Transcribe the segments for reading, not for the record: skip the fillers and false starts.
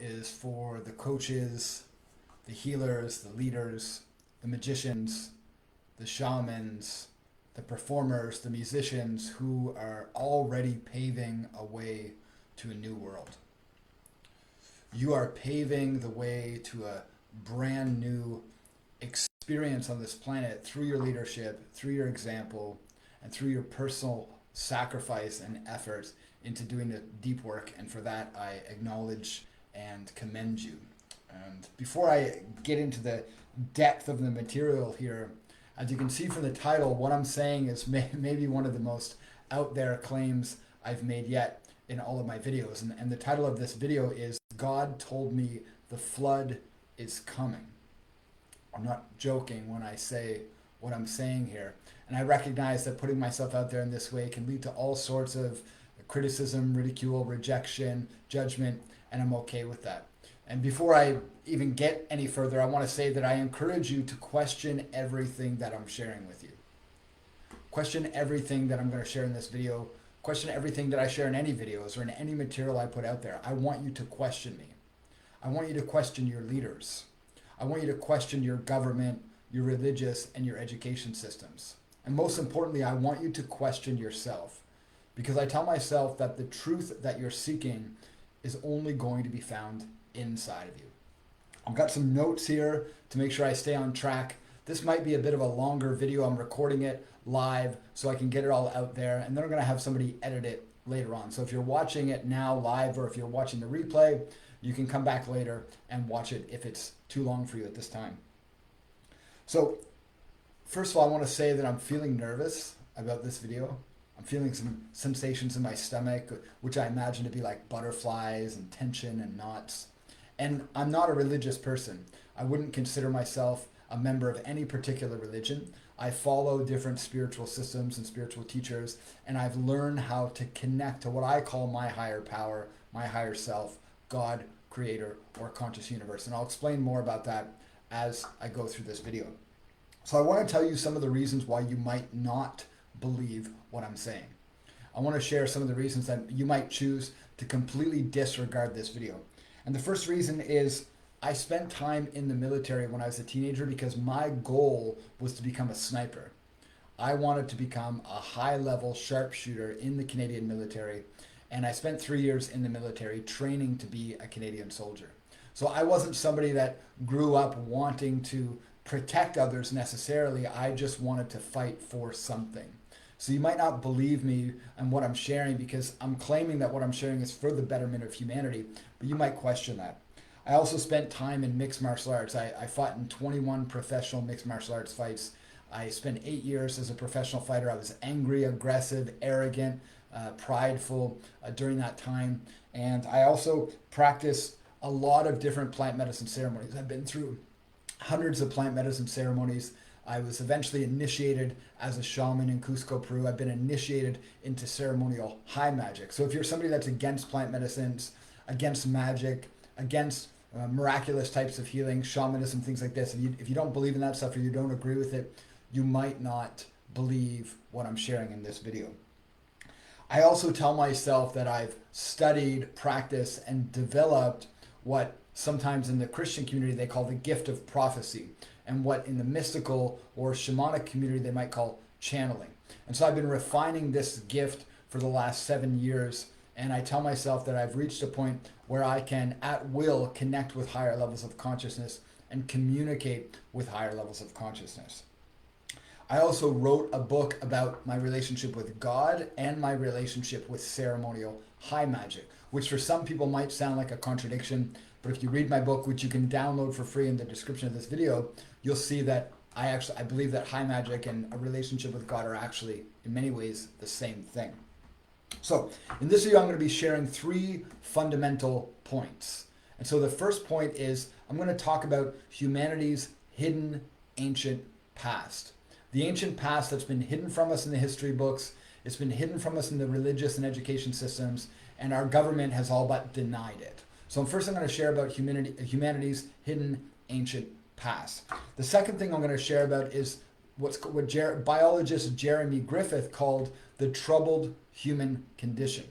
is for the coaches, the healers, the leaders, the magicians, the shamans, the performers, the musicians who are already paving a way to a new world. You are paving the way to a brand new experience on this planet through your leadership, through your example, and through your personal sacrifice and effort into doing the deep work. And for that, I acknowledge and commend you. And before I get into the depth of the material here, as you can see from the title, what I'm saying is maybe one of the most out there claims I've made yet in all of my videos. And the title of this video is God Told Me the Flood is Coming. I'm not joking when I say what I'm saying here. And I recognize that putting myself out there in this way can lead to all sorts of criticism, ridicule, rejection, judgment, and I'm okay with that. And before I even get any further, I want to say that I encourage you to question everything that I'm sharing with you. Question everything that I'm going to share in this video. Question everything that I share in any videos or in any material I put out there. I want you to question me. I want you to question your leaders. I want you to question your government, your religious, and your education systems. And most importantly, I want you to question yourself, because I tell myself that the truth that you're seeking is only going to be found inside of you. I've got some notes here to make sure I stay on track. This might be a bit of a longer video. I'm recording it live so I can get it all out there, and then I'm going to have somebody edit it later on. So if you're watching it now live, or if you're watching the replay, you can come back later and watch it if it's too long for you at this time. So first of all, I want to say that I'm feeling nervous about this video. I'm feeling some sensations in my stomach, which I imagine to be like butterflies and tension and knots. And I'm not a religious person. I wouldn't consider myself a member of any particular religion. I follow different spiritual systems and spiritual teachers, and I've learned how to connect to what I call my higher power, my higher self, God, creator, or conscious universe. And I'll explain more about that as I go through this video. So I want to tell you some of the reasons why you might not believe what I'm saying. I want to share some of the reasons that you might choose to completely disregard this video. And the first reason is I spent time in the military when I was a teenager because my goal was to become a sniper. I wanted to become a high-level sharpshooter in the Canadian military, and I spent 3 years in the military training to be a Canadian soldier. So I wasn't somebody that grew up wanting to protect others necessarily. I just wanted to fight for something. So you might not believe me and what I'm sharing because I'm claiming that what I'm sharing is for the betterment of humanity, but you might question that. I also spent time in mixed martial arts. I fought in 21 professional mixed martial arts fights. I spent 8 years as a professional fighter. I was angry, aggressive, arrogant, prideful during that time. And I also practiced a lot of different plant medicine ceremonies. I've been through hundreds of plant medicine ceremonies. I was eventually initiated as a shaman in Cusco, Peru. I've been initiated into ceremonial high magic. So if you're somebody that's against plant medicines, against magic, against miraculous types of healing, shamanism, things like this, if you don't believe in that stuff or you don't agree with it, you might not believe what I'm sharing in this video. I also tell myself that I've studied, practiced, and developed what sometimes in the Christian community they call the gift of prophecy, and what in the mystical or shamanic community they might call channeling. And so I've been refining this gift for the last 7 years, and I tell myself that I've reached a point where I can at will connect with higher levels of consciousness and communicate with higher levels of consciousness. I also wrote a book about my relationship with God and my relationship with ceremonial high magic, which for some people might sound like a contradiction, but if you read my book, which you can download for free in the description of this video, you'll see that I believe that high magic and a relationship with God are actually, in many ways, the same thing. So in this video, I'm going to be sharing 3 fundamental points. And so the first point is I'm going to talk about humanity's hidden ancient past. The ancient past that's been hidden from us in the history books, it's been hidden from us in the religious and education systems, and our government has all but denied it. So first I'm going to share about humanity's hidden ancient past. The second thing I'm going to share about is what biologist Jeremy Griffith called the troubled human condition.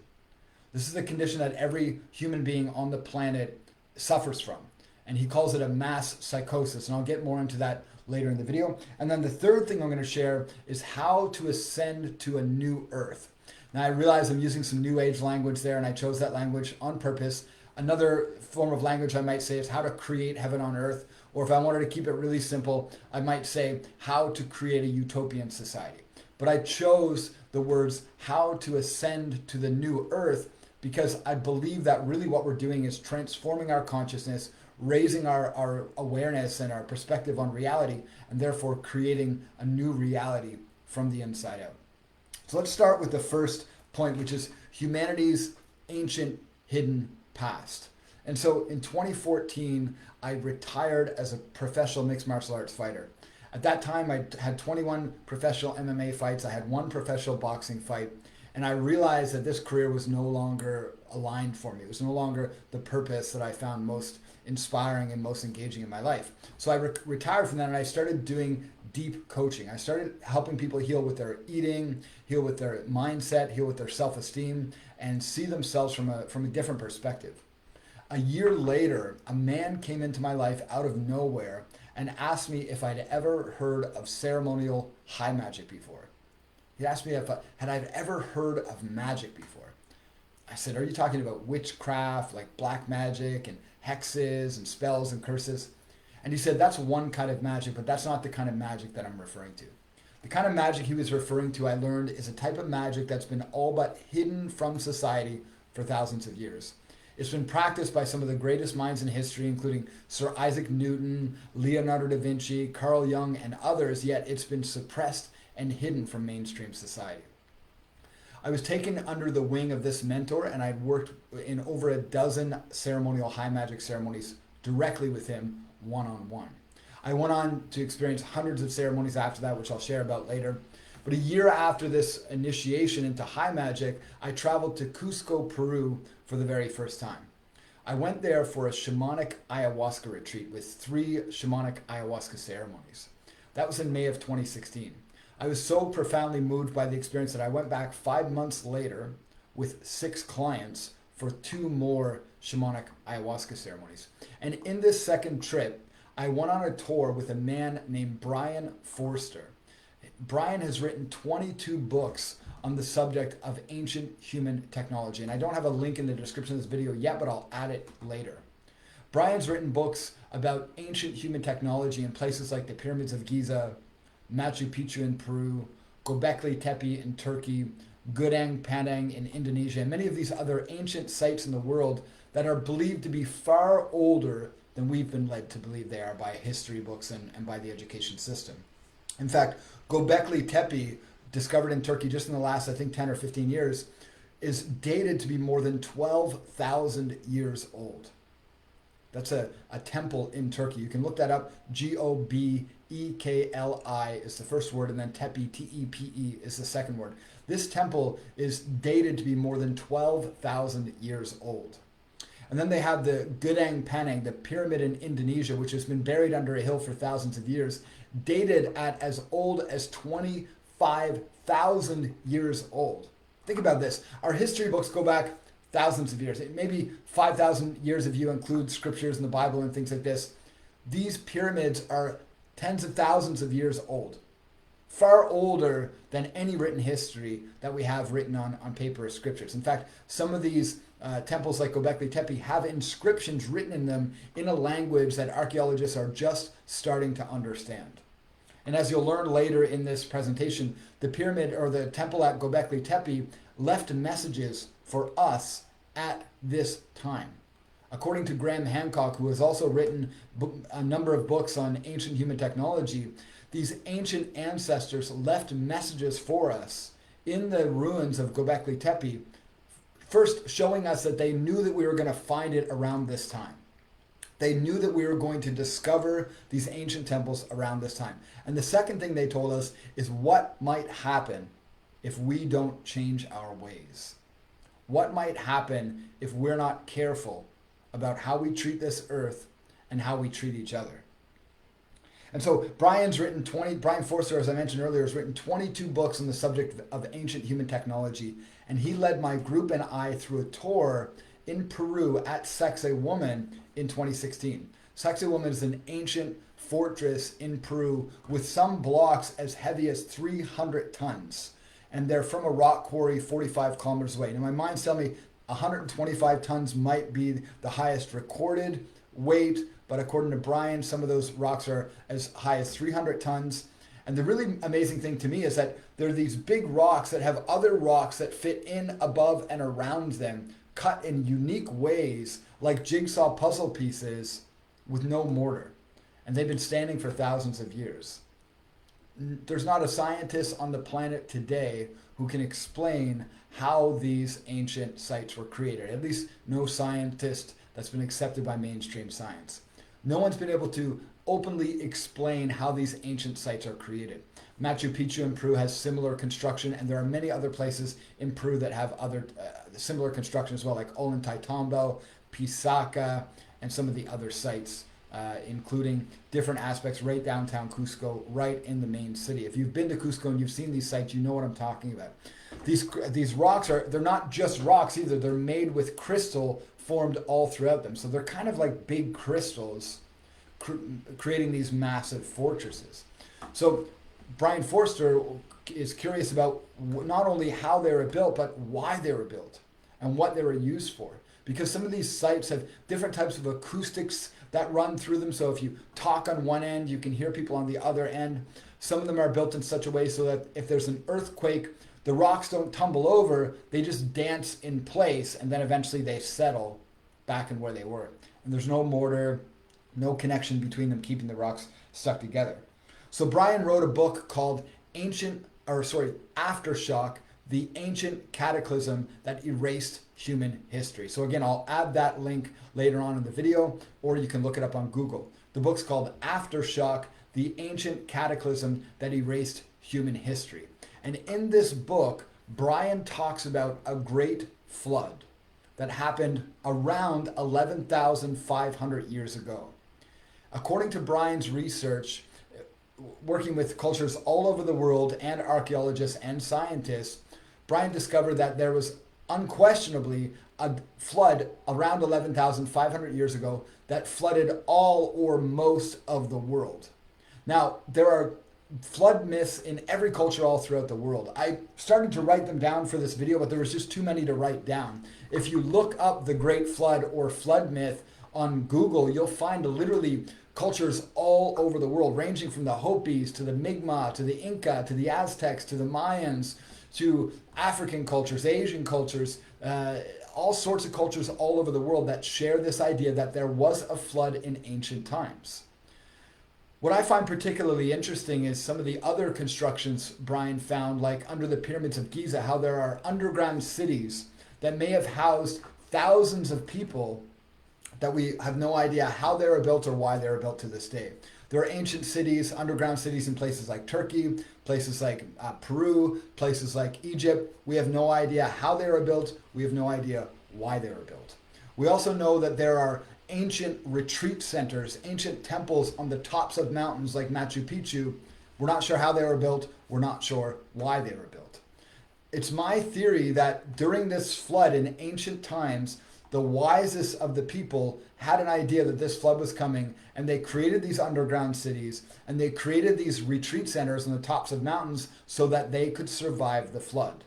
This is a condition that every human being on the planet suffers from. And he calls it a mass psychosis. And I'll get more into that later in the video. And then the third thing I'm going to share is how to ascend to a new earth. Now I realize I'm using some new age language there, and I chose that language on purpose. Another form of language I might say is how to create heaven on earth. Or if I wanted to keep it really simple, I might say how to create a utopian society. But I chose the words how to ascend to the new earth because I believe that really what we're doing is transforming our consciousness, raising our awareness and our perspective on reality, and therefore creating a new reality from the inside out. So let's start with the first point, which is humanity's ancient hidden past. And so in 2014, I retired as a professional mixed martial arts fighter. At that time, I had 21 professional MMA fights. I had one professional boxing fight. And I realized that this career was no longer aligned for me. It was no longer the purpose that I found most inspiring and most engaging in my life. So I retired from that, and I started doing deep coaching. I started helping people heal with their eating, heal with their mindset, heal with their self-esteem, and see themselves from a different perspective. A year later, a man came into my life out of nowhere and asked me if I'd ever heard of ceremonial high magic before. He asked me if I ever heard of magic before. I said, are you talking about witchcraft, like black magic and hexes and spells and curses? And he said, that's one kind of magic, but that's not the kind of magic that I'm referring to. The kind of magic he was referring to, I learned, is a type of magic that's been all but hidden from society for thousands of years. It's been practiced by some of the greatest minds in history, including Sir Isaac Newton, Leonardo da Vinci, Carl Jung, and others, yet it's been suppressed and hidden from mainstream society. I was taken under the wing of this mentor, and I'd worked in over a dozen ceremonial high magic ceremonies directly with him, one-on-one. I went on to experience hundreds of ceremonies after that, which I'll share about later. But a year after this initiation into high magic, I traveled to Cusco, Peru for the very first time. I went there for a shamanic ayahuasca retreat with 3 shamanic ayahuasca ceremonies. That was in May of 2016. I was so profoundly moved by the experience that I went back 5 months later with 6 clients for 2 more shamanic ayahuasca ceremonies. And in this second trip, I went on a tour with a man named Brien Forster. Brien has written 22 books on the subject of ancient human technology. And I don't have a link in the description of this video yet, but I'll add it later. Brien's written books about ancient human technology in places like the Pyramids of Giza, Machu Picchu in Peru, Göbekli Tepe in Turkey, Gudang Padang in Indonesia, and many of these other ancient sites in the world that are believed to be far older than we've been led to believe they are by history books and by the education system. In fact, Göbekli Tepe, discovered in Turkey just in the last, I think, 10 or 15 years, is dated to be more than 12,000 years old. That's a temple in Turkey. You can look that up. Göbekli is the first word, and then Tepe, T-E-P-E, is the second word. This temple is dated to be more than 12,000 years old. And then they have the Gudang Padang, the pyramid in Indonesia, which has been buried under a hill for thousands of years, dated at as old as 25,000 years old. Think about this. Our history books go back thousands of years. Maybe 5,000 years if you include scriptures in the Bible and things like this. These pyramids are tens of thousands of years old. Far older than any written history that we have written on paper as scriptures. In fact, some of these temples like Göbekli Tepe have inscriptions written in them in a language that archaeologists are just starting to understand. And as you'll learn later in this presentation, the pyramid or the temple at Göbekli Tepe left messages for us at this time. According to Graham Hancock, who has also written a number of books on ancient human technology, these ancient ancestors left messages for us in the ruins of Göbekli Tepe, first showing us that they knew that we were going to find it around this time. They knew that we were going to discover these ancient temples around this time. And the second thing they told us is what might happen if we don't change our ways. What might happen if we're not careful about how we treat this earth and how we treat each other. And so Brien Forster, as I mentioned earlier, has written 22 books on the subject of ancient human technology. And he led my group and I through a tour in Peru at Sacsayhuaman in 2016. Sacsayhuaman is an ancient fortress in Peru with some blocks as heavy as 300 tons. And they're from a rock quarry 45 kilometers away. Now, my mind's telling me 125 tons might be the highest recorded weight, but according to Brien, some of those rocks are as high as 300 tons. And the really amazing thing to me is that there are these big rocks that have other rocks that fit in above and around them, cut in unique ways, like jigsaw puzzle pieces with no mortar. And they've been standing for thousands of years. There's not a scientist on the planet today who can explain how these ancient sites were created. At least no scientist that's been accepted by mainstream science. No one's been able to openly explain how these ancient sites are created. Machu Picchu in Peru has similar construction, and there are many other places in Peru that have other similar construction as well, like Ollantaytambo, Pisaca, and some of the other sites, including different aspects right downtown Cusco, right in the main city. If you've been to Cusco and you've seen these sites, you know what I'm talking about. These rocks they're not just rocks either. They're made with crystal formed all throughout them. So they're kind of like big crystals creating these massive fortresses. So Brien Forster is curious about not only how they were built, but why they were built and what they were used for. Because some of these sites have different types of acoustics that run through them. So if you talk on one end, you can hear people on the other end. Some of them are built in such a way so that if there's an earthquake, the rocks don't tumble over, they just dance in place, and then eventually they settle back in where they were. And there's no mortar, no connection between them keeping the rocks stuck together. So Brien wrote a book called Aftershock, the ancient cataclysm that erased human history. So again, I'll add that link later on in the video, or you can look it up on Google. The book's called Aftershock, the ancient cataclysm that erased human history. And in this book, Brien talks about a great flood that happened around 11,500 years ago. According to Brien's research, working with cultures all over the world and archaeologists and scientists, Brien discovered that there was unquestionably a flood around 11,500 years ago that flooded all or most of the world. Now, there are flood myths in every culture all throughout the world. I started to write them down for this video, but there was just too many to write down. If you look up the Great Flood or flood myth on Google, you'll find literally cultures all over the world, ranging from the Hopis to the Mi'kmaq to the Inca to the Aztecs to the Mayans to African cultures, Asian cultures, all sorts of cultures all over the world that share this idea that there was a flood in ancient times. What I find particularly interesting is some of the other constructions Brien found, like under the pyramids of Giza, how there are underground cities that may have housed thousands of people that we have no idea how they were built or why they were built to this day. There are ancient cities, underground cities in places like Turkey, places like Peru, places like Egypt. We have no idea how they were built. We have no idea why they were built. We also know that there are ancient retreat centers, ancient temples on the tops of mountains like Machu Picchu. We're not sure how they were built. We're not sure why they were built. It's my theory that during this flood in ancient times, the wisest of the people had an idea that this flood was coming, and they created these underground cities, and they created these retreat centers on the tops of mountains so that they could survive the flood.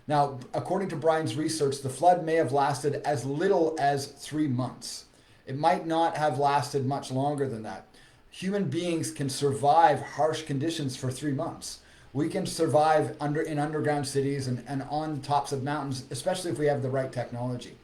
Now, according to Brien's research, the flood may have lasted as little as 3 months. It might not have lasted much longer than that. Human beings can survive harsh conditions for 3 months. We can survive in underground cities and on tops of mountains, especially if we have the right technology.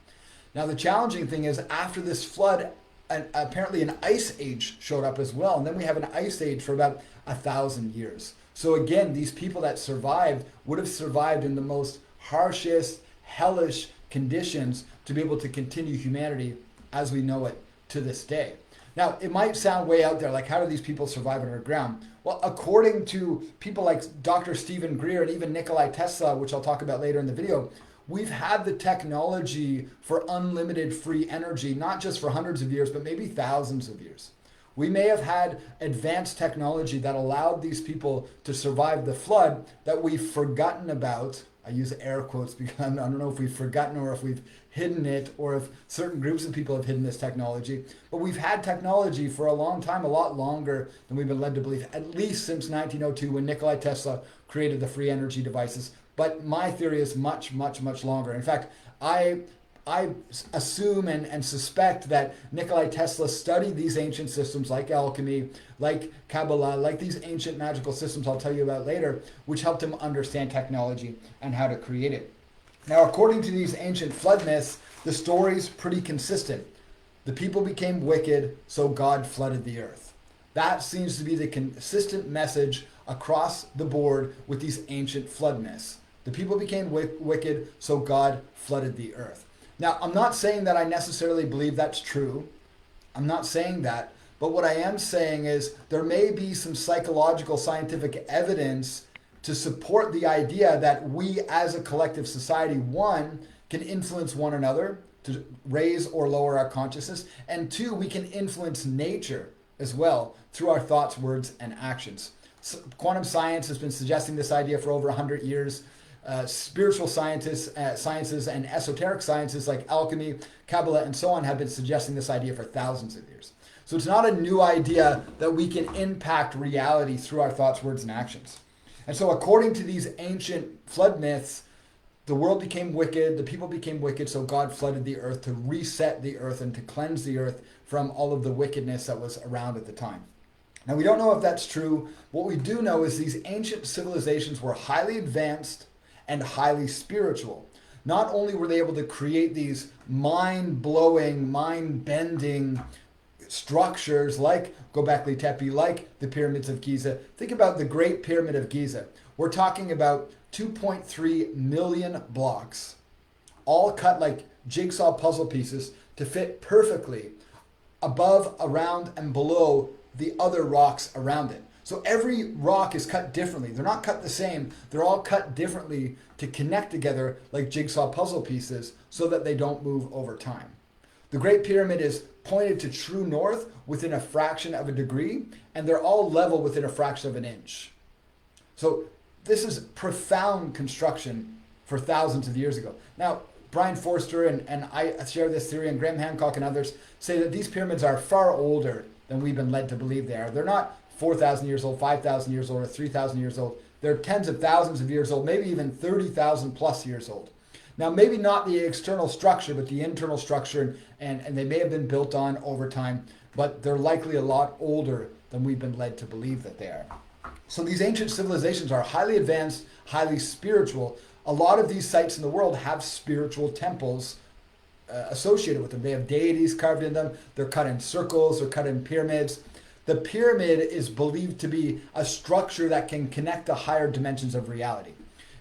Now, the challenging thing is after this flood, apparently an ice age showed up as well. And then we have an ice age for about 1,000 years. So again, these people that survived would have survived in the most harshest, hellish conditions to be able to continue humanity as we know it to this day. Now, it might sound way out there, like how do these people survive underground? Well, according to people like Dr. Stephen Greer and even Nikola Tesla, which I'll talk about later in the video, we've had the technology for unlimited free energy, not just for hundreds of years, but maybe thousands of years. We may have had advanced technology that allowed these people to survive the flood that we've forgotten about I use air quotes because I don't know if we've forgotten or if we've hidden it or if certain groups of people have hidden this technology. But we've had technology for a long time, a lot longer than we've been led to believe, at least since 1902 when Nikola Tesla created the free energy devices. But my theory is much, much, much longer. In fact, I assume and suspect that Nikola Tesla studied these ancient systems like alchemy, like Kabbalah, like these ancient magical systems I'll tell you about later, which helped him understand technology and how to create it. Now, according to these ancient flood myths, the story's pretty consistent. The people became wicked, so God flooded the earth. That seems to be the consistent message across the board with these ancient flood myths. The people became wicked, so God flooded the earth. Now, I'm not saying that I necessarily believe that's true. I'm not saying that. But what I am saying is there may be some psychological, scientific evidence to support the idea that we as a collective society, one, can influence one another to raise or lower our consciousness, and two, we can influence nature as well through our thoughts, words, and actions. So quantum science has been suggesting this idea for over 100 years. Spiritual scientists, sciences and esoteric sciences like alchemy, Kabbalah, and so on have been suggesting this idea for thousands of years. So it's not a new idea that we can impact reality through our thoughts, words, and actions. And so according to these ancient flood myths, the world became wicked, the people became wicked, so God flooded the earth to reset the earth and to cleanse the earth from all of the wickedness that was around at the time. Now, we don't know if that's true. What we do know is these ancient civilizations were highly advanced and highly spiritual. Not only were they able to create these mind-blowing, mind-bending structures like Göbekli Tepe, like the pyramids of Giza. Think about the Great Pyramid of Giza. We're talking about 2.3 million blocks, all cut like jigsaw puzzle pieces to fit perfectly above, around, and below the other rocks around it. So every rock is cut differently. They're not cut the same. They're all cut differently to connect together like jigsaw puzzle pieces so that they don't move over time. The Great Pyramid is pointed to true north within a fraction of a degree, and they're all level within a fraction of an inch. So this is profound construction for thousands of years ago. Now, Brien Forster and I share this theory, and Graham Hancock and others say that these pyramids are far older than we've been led to believe they are. They're not 4,000 years old, 5,000 years old, or 3,000 years old. They're tens of thousands of years old, maybe even 30,000 plus years old. Now, maybe not the external structure, but the internal structure, and they may have been built on over time, but they're likely a lot older than we've been led to believe that they are. So these ancient civilizations are highly advanced, highly spiritual. A lot of these sites in the world have spiritual temples associated with them. They have deities carved in them. They're cut in circles, they're cut in pyramids. The pyramid is believed to be a structure that can connect to higher dimensions of reality.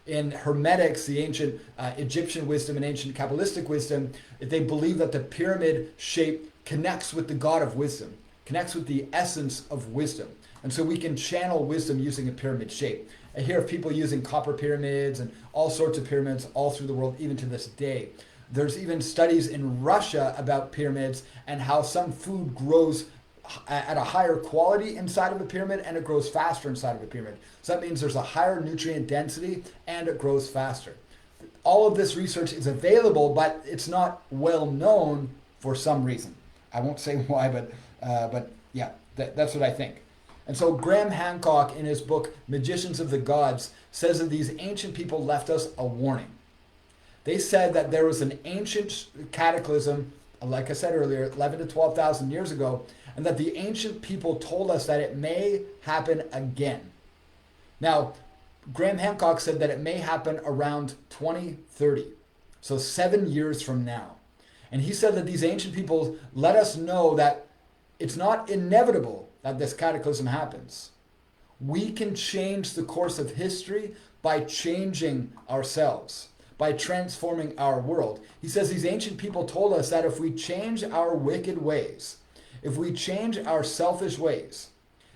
In Hermetics, the ancient Egyptian wisdom and ancient Kabbalistic wisdom, they believe that the pyramid shape connects with the God of wisdom, connects with the essence of wisdom. And so we can channel wisdom using a pyramid shape. I hear of people using copper pyramids and all sorts of pyramids all through the world, even to this day. There's even studies in Russia about pyramids and how some food grows at a higher quality inside of a pyramid and it grows faster inside of a pyramid. So that means there's a higher nutrient density and it grows faster. All of this research is available, but it's not well known for some reason. I won't say why, but yeah, that's what I think. And so Graham Hancock, in his book Magicians of the Gods, says that these ancient people left us a warning. They said that there was an ancient cataclysm, like I said earlier, 11 to 12,000 years ago, and that the ancient people told us that it may happen again. Now, Graham Hancock said that it may happen around 2030, so 7 years from now. And he said that these ancient people let us know that it's not inevitable that this cataclysm happens. We can change the course of history by changing ourselves, by transforming our world. He says these ancient people told us that if we change our wicked ways, if we change our selfish ways,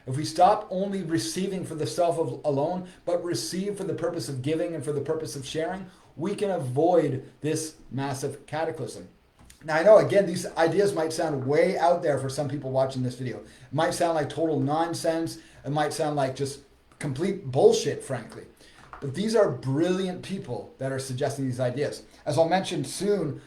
if we stop only receiving for the self alone, but receive for the purpose of giving and for the purpose of sharing, we can avoid this massive cataclysm. Now, I know, again, these ideas might sound way out there for some people watching this video. It might sound like total nonsense. It might sound like just complete bullshit, frankly. But these are brilliant people that are suggesting these ideas. As I'll mention soon,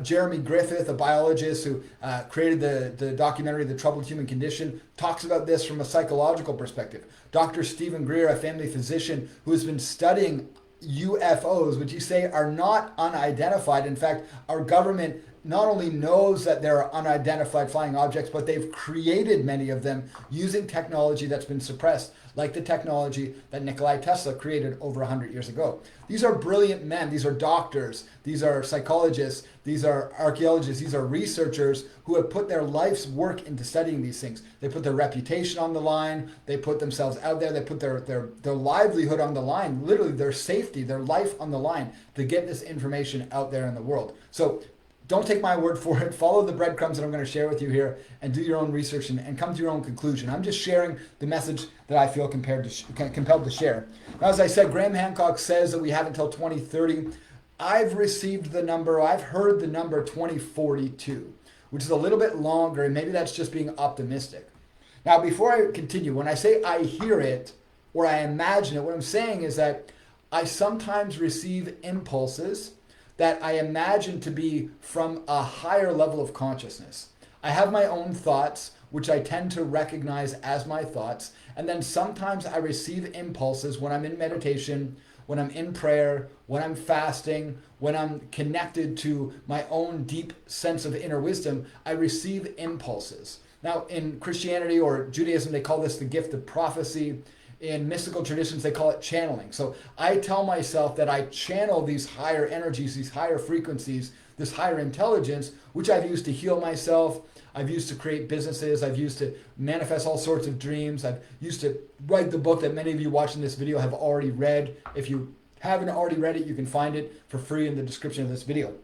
Jeremy Griffith, a biologist who created the documentary The Troubled Human Condition, talks about this from a psychological perspective. Dr. Stephen Greer, a family physician who has been studying UFOs, which you say are not unidentified. In fact, our government not only knows that there are unidentified flying objects, but they've created many of them using technology that's been suppressed, like the technology that Nikola Tesla created over 100 years ago. These are brilliant men. These are doctors. These are psychologists. These are archaeologists. These are researchers who have put their life's work into studying these things. They put their reputation on the line. They put themselves out there. They put their livelihood on the line, literally their safety, their life on the line to get this information out there in the world. So don't take my word for it. Follow the breadcrumbs that I'm going to share with you here and do your own research and come to your own conclusion. I'm just sharing the message that I feel compelled to share. Now, as I said, Graham Hancock says that we have until 2030. I've heard the number 2042, which is a little bit longer, and maybe that's just being optimistic. Now, before I continue, when I say I hear it or I imagine it, what I'm saying is that I sometimes receive impulses that I imagine to be from a higher level of consciousness. I have my own thoughts, which I tend to recognize as my thoughts. And then sometimes I receive impulses when I'm in meditation, when I'm in prayer, when I'm fasting, when I'm connected to my own deep sense of inner wisdom, I receive impulses. Now, in Christianity or Judaism, they call this the gift of prophecy. In mystical traditions, they call it channeling. So I tell myself that I channel these higher energies, these higher frequencies, this higher intelligence, which I've used to heal myself. I've used to create businesses. I've used to manifest all sorts of dreams. I've used to write the book that many of you watching this video have already read. If you haven't already read it, you can find it for free in the description of this video.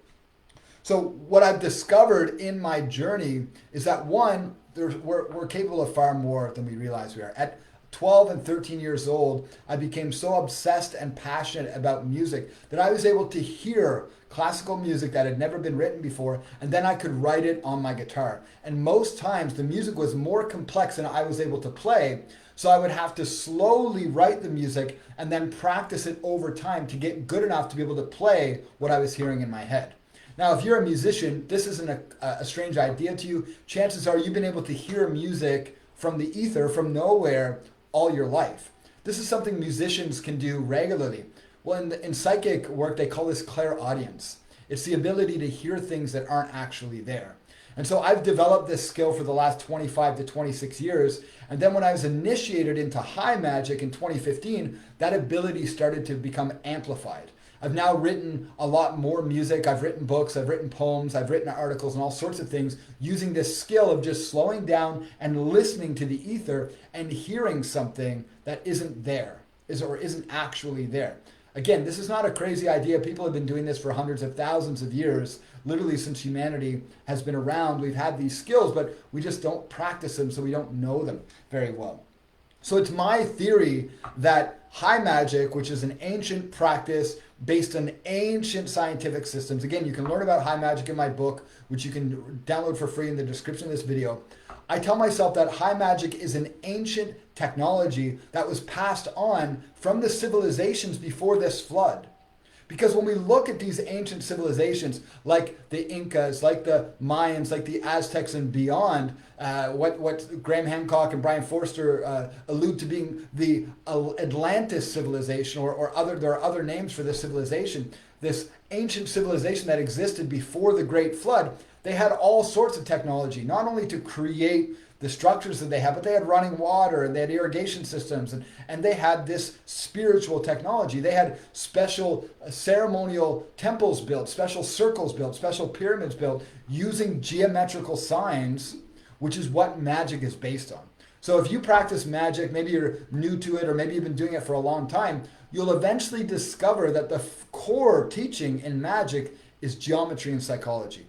So what I've discovered in my journey is that one, we're capable of far more than we realize we are. At 12 and 13 years old, I became so obsessed and passionate about music that I was able to hear classical music that had never been written before, and then I could write it on my guitar. And most times the music was more complex than I was able to play, so I would have to slowly write the music and then practice it over time to get good enough to be able to play what I was hearing in my head. Now, if you're a musician, this isn't a strange idea to you. Chances are you've been able to hear music from the ether, from nowhere, all your life. This is something musicians can do regularly. Well, in psychic work, they call this clairaudience. It's the ability to hear things that aren't actually there. And so I've developed this skill for the last 25 to 26 years. And then when I was initiated into high magic in 2015, that ability started to become amplified. I've now written a lot more music. I've written books, I've written poems, I've written articles and all sorts of things using this skill of just slowing down and listening to the ether and hearing something that isn't there, or isn't actually there. Again, this is not a crazy idea. People have been doing this for hundreds of thousands of years, literally since humanity has been around. We've had these skills, but we just don't practice them, so we don't know them very well. So it's my theory that high magic, which is an ancient practice based on ancient scientific systems. Again, you can learn about high magic in my book, which you can download for free in the description of this video. I tell myself that high magic is an ancient technology that was passed on from the civilizations before this flood. Because when we look at these ancient civilizations, like the Incas, like the Mayans, like the Aztecs and beyond, what Graham Hancock and Brien Forster allude to being the Atlantis civilization, or there are other names for this civilization, this ancient civilization that existed before the Great Flood, they had all sorts of technology, not only to create the structures that they had, but they had running water and they had irrigation systems and they had this spiritual technology. They had special ceremonial temples built, special circles built, special pyramids built using geometrical signs, which is what magic is based on. So if you practice magic, maybe you're new to it or maybe you've been doing it for a long time, you'll eventually discover that the core teaching in magic is geometry and psychology.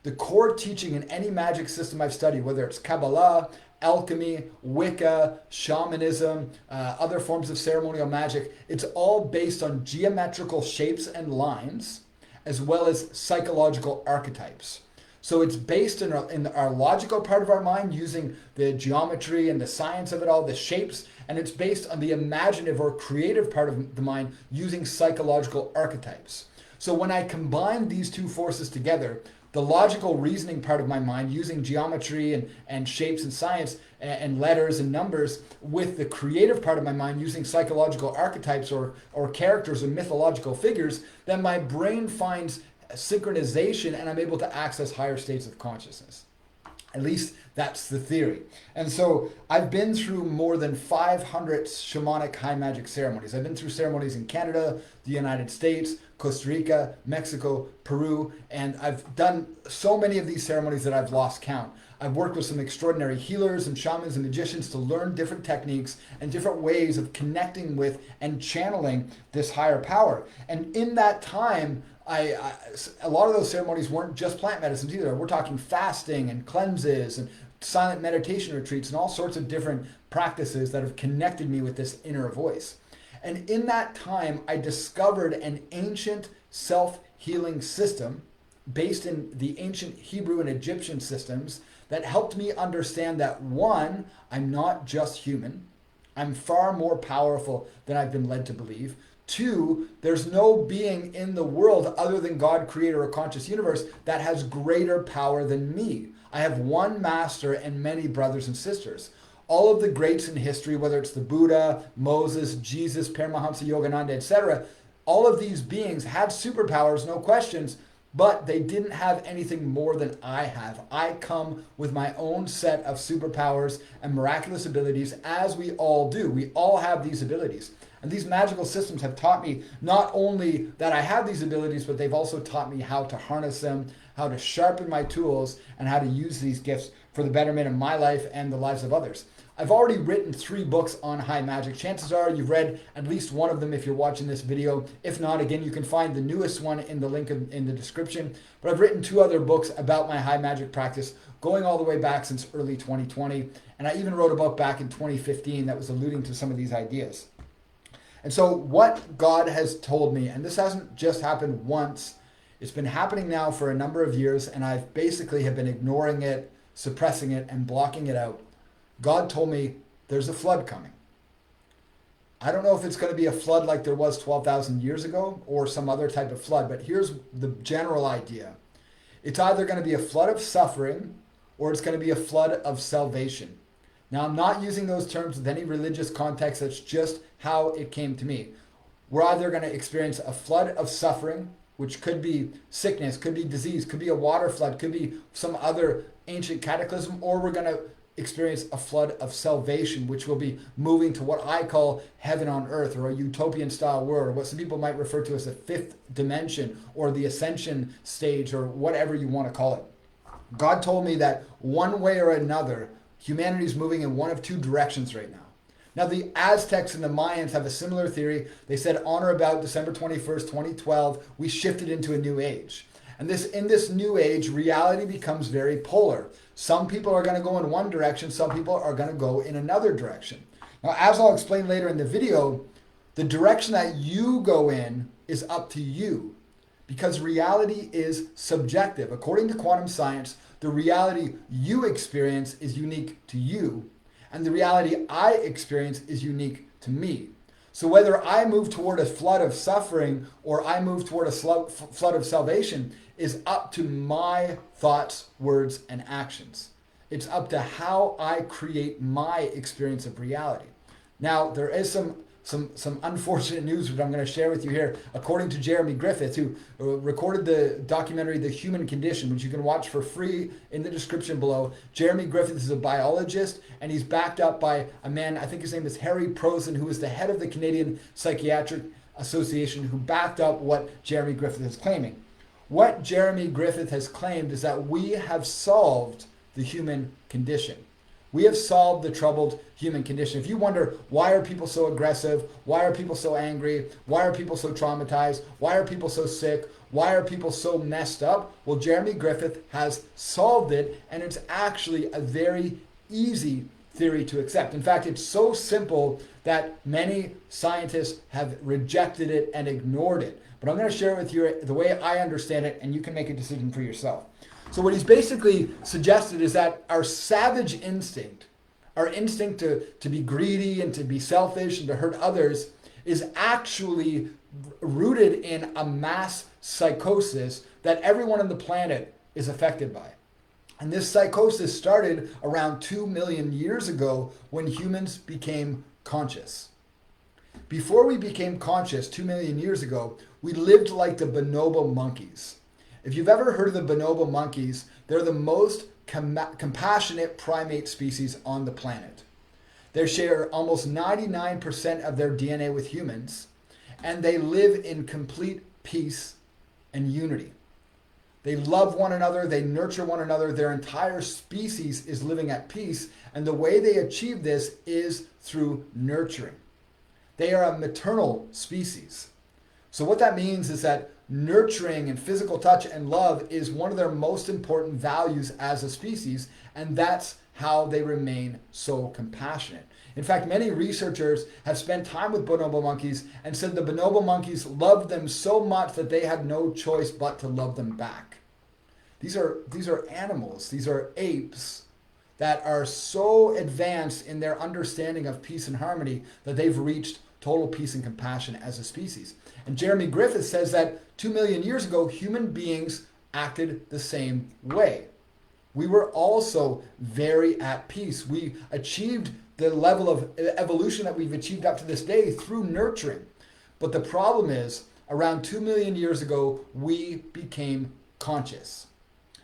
The core teaching in any magic system I've studied, whether it's Kabbalah, alchemy, Wicca, shamanism, other forms of ceremonial magic, it's all based on geometrical shapes and lines, as well as psychological archetypes. So it's based in our logical part of our mind, using the geometry and the science of it all, the shapes, and it's based on the imaginative or creative part of the mind, using psychological archetypes. So when I combine these two forces together, the logical reasoning part of my mind, using geometry and shapes and science and letters and numbers, with the creative part of my mind, using psychological archetypes or characters or mythological figures, then my brain finds synchronization and I'm able to access higher states of consciousness. At least that's the theory. And so I've been through more than 500 shamanic high magic ceremonies. I've been through ceremonies in Canada, the United States, Costa Rica, Mexico, Peru, and I've done so many of these ceremonies that I've lost count. I've worked with some extraordinary healers and shamans and magicians to learn different techniques and different ways of connecting with and channeling this higher power. And in that time, a lot of those ceremonies weren't just plant medicines either. We're talking fasting and cleanses and silent meditation retreats and all sorts of different practices that have connected me with this inner voice. And in that time, I discovered an ancient self-healing system based in the ancient Hebrew and Egyptian systems that helped me understand that, one, I'm not just human. I'm far more powerful than I've been led to believe. Two, there's no being in the world other than God, creator, or conscious universe that has greater power than me. I have one master and many brothers and sisters. All of the greats in history, whether it's the Buddha, Moses, Jesus, Paramahansa Yogananda, etc., all of these beings had superpowers, no questions, but they didn't have anything more than I have. I come with my own set of superpowers and miraculous abilities, as we all do. We all have these abilities. And these magical systems have taught me not only that I have these abilities, but they've also taught me how to harness them, how to sharpen my tools, and how to use these gifts for the betterment of my life and the lives of others. I've already written 3 books on high magic. Chances are you've read at least one of them if you're watching this video. If not, again, you can find the newest one in the link in the description. But I've written 2 other books about my high magic practice, going all the way back since early 2020. And I even wrote a book back in 2015 that was alluding to some of these ideas. And so what God has told me, and this hasn't just happened once, it's been happening now for a number of years, and I've basically have been ignoring it, suppressing it, and blocking it out. God told me there's a flood coming. I don't know if it's going to be a flood like there was 12,000 years ago or some other type of flood, but here's the general idea. It's either going to be a flood of suffering or it's going to be a flood of salvation. Now, I'm not using those terms with any religious context. That's just how it came to me. We're either going to experience a flood of suffering, which could be sickness, could be disease, could be a water flood, could be some other ancient cataclysm, or we're going to experience a flood of salvation, which will be moving to what I call heaven on earth, or a utopian style world, or what some people might refer to as the 5th dimension, or the ascension stage, or whatever you want to call it. God told me that one way or another, humanity is moving in one of 2 directions right now. Now, the Aztecs and the Mayans have a similar theory. They said on or about December 21st, 2012, we shifted into a new age. And in this new age, reality becomes very polar. Some people are going to go in one direction. Some people are going to go in another direction. Now, as I'll explain later in the video, the direction that you go in is up to you, because reality is subjective. According to quantum science, the reality you experience is unique to you, and the reality I experience is unique to me. So whether I move toward a flood of suffering or I move toward a flood of salvation is up to my thoughts, words, and actions. It's up to how I create my experience of reality. Now, there is some unfortunate news which I'm going to share with you here. According to Jeremy Griffith, who recorded the documentary The Human Condition, which you can watch for free in the description below. Jeremy Griffith is a biologist, and he's backed up by a man, I think his name is Harry Prosen, who is the head of the Canadian Psychiatric Association, who backed up what Jeremy Griffith is claiming. What Jeremy Griffith has claimed is that we have solved the human condition. We have solved the troubled human condition. If you wonder, why are people so aggressive? Why are people so angry? Why are people so traumatized? Why are people so sick? Why are people so messed up? Well, Jeremy Griffith has solved it, and it's actually a very easy theory to accept. In fact, it's so simple that many scientists have rejected it and ignored it. But I'm going to share it with you the way I understand it, and you can make a decision for yourself. So what he's basically suggested is that our savage instinct, our instinct to be greedy and to be selfish and to hurt others, is actually rooted in a mass psychosis that everyone on the planet is affected by. And this psychosis started around 2 million years ago when humans became conscious. Before we became conscious 2 million years ago, we lived like the bonobo monkeys. If you've ever heard of the bonobo monkeys, they're the most compassionate primate species on the planet. They share almost 99% of their DNA with humans, and they live in complete peace and unity. They love one another, they nurture one another, their entire species is living at peace, and the way they achieve this is through nurturing. They are a maternal species. So what that means is that nurturing and physical touch and love is one of their most important values as a species, and that's how they remain so compassionate. In fact, many researchers have spent time with bonobo monkeys and said the bonobo monkeys loved them so much that they had no choice but to love them back. These are animals, these are apes that are so advanced in their understanding of peace and harmony that they've reached total peace and compassion as a species. And Jeremy Griffith says that 2 million years ago, human beings acted the same way. We were also very at peace. We achieved the level of evolution that we've achieved up to this day through nurturing. But the problem is, around 2 million years ago, we became conscious.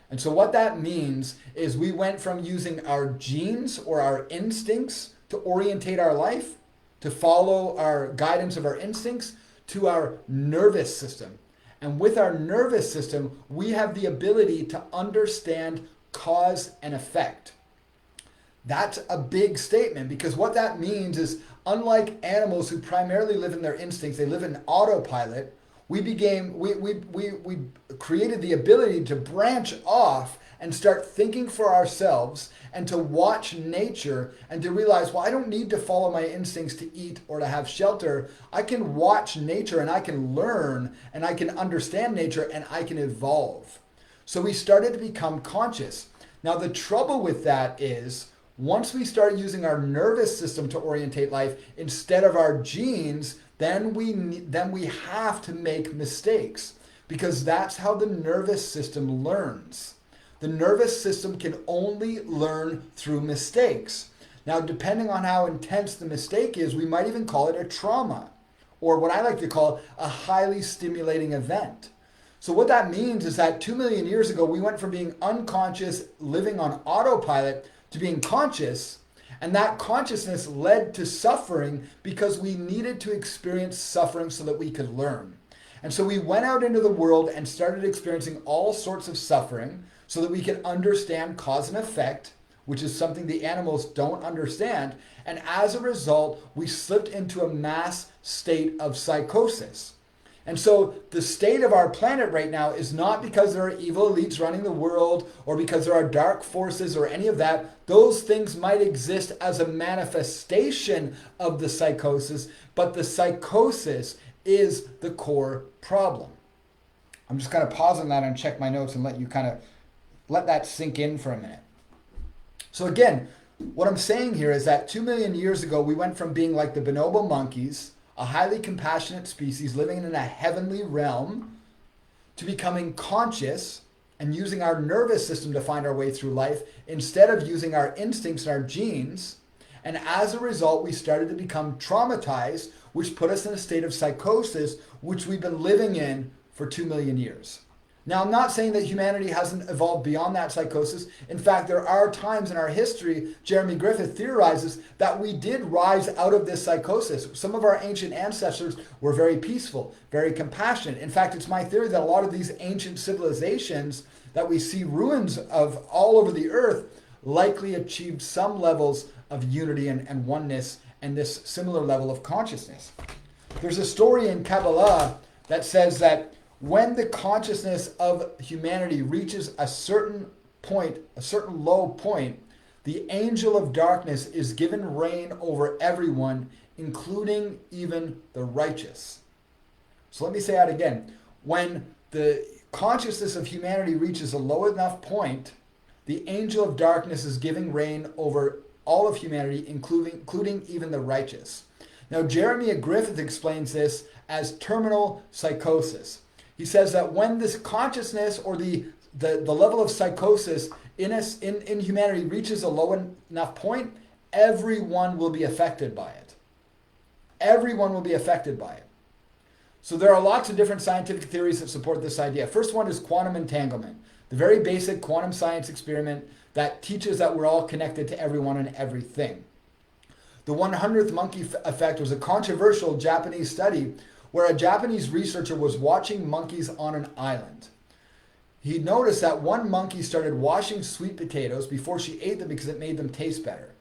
And so what that means is we went from using our genes or our instincts to orientate our life, to follow our guidance of our instincts, to our nervous system. And with our nervous system, we have the ability to understand cause and effect. That's a big statement, because what that means is, unlike animals who primarily live in their instincts, they live in autopilot, we created the ability to branch off and start thinking for ourselves and to watch nature and to realize, well, I don't need to follow my instincts to eat or to have shelter. I can watch nature and I can learn and I can understand nature and I can evolve. So we started to become conscious. Now, the trouble with that is, once we start using our nervous system to orientate life instead of our genes, then we have to make mistakes, because that's how the nervous system learns. The nervous system can only learn through mistakes. Now, depending on how intense the mistake is, we might even call it a trauma, or what I like to call a highly stimulating event. So what that means is that 2 million years ago, we went from being unconscious, living on autopilot, to being conscious, and that consciousness led to suffering because we needed to experience suffering so that we could learn. And so we went out into the world and started experiencing all sorts of suffering so that we could understand cause and effect, which is something the animals don't understand. And as a result, we slipped into a mass state of psychosis. And so the state of our planet right now is not because there are evil elites running the world or because there are dark forces or any of that. Those things might exist as a manifestation of the psychosis, but the psychosis is the core problem. I'm just kind of pausing that and check my notes and let you kind of let that sink in for a minute. So again, what I'm saying here is that 2 million years ago, we went from being like the bonobo monkeys, a highly compassionate species living in a heavenly realm, to becoming conscious and using our nervous system to find our way through life instead of using our instincts and our genes. And as a result, we started to become traumatized, which put us in a state of psychosis, which we've been living in for 2 million years. Now, I'm not saying that humanity hasn't evolved beyond that psychosis. In fact, there are times in our history, Jeremy Griffith theorizes, that we did rise out of this psychosis. Some of our ancient ancestors were very peaceful, very compassionate. In fact, it's my theory that a lot of these ancient civilizations that we see ruins of all over the earth likely achieved some levels of unity and oneness and this similar level of consciousness. There's a story in Kabbalah that says that when the consciousness of humanity reaches a certain point, a certain low point, the angel of darkness is given reign over everyone, including even the righteous. So let me say that again. When the consciousness of humanity reaches a low enough point, the angel of darkness is giving reign over all of humanity, including even the righteous. Now, Jeremy Griffith explains this as terminal psychosis. He says that when this consciousness or the level of psychosis in humanity reaches a low enough point, everyone will be affected by it. Everyone will be affected by it. So there are lots of different scientific theories that support this idea. First one is quantum entanglement, the very basic quantum science experiment that teaches that we're all connected to everyone and everything. The 100th monkey effect was a controversial Japanese study where a Japanese researcher was watching monkeys on an island. He noticed that one monkey started washing sweet potatoes before she ate them because it made them taste better.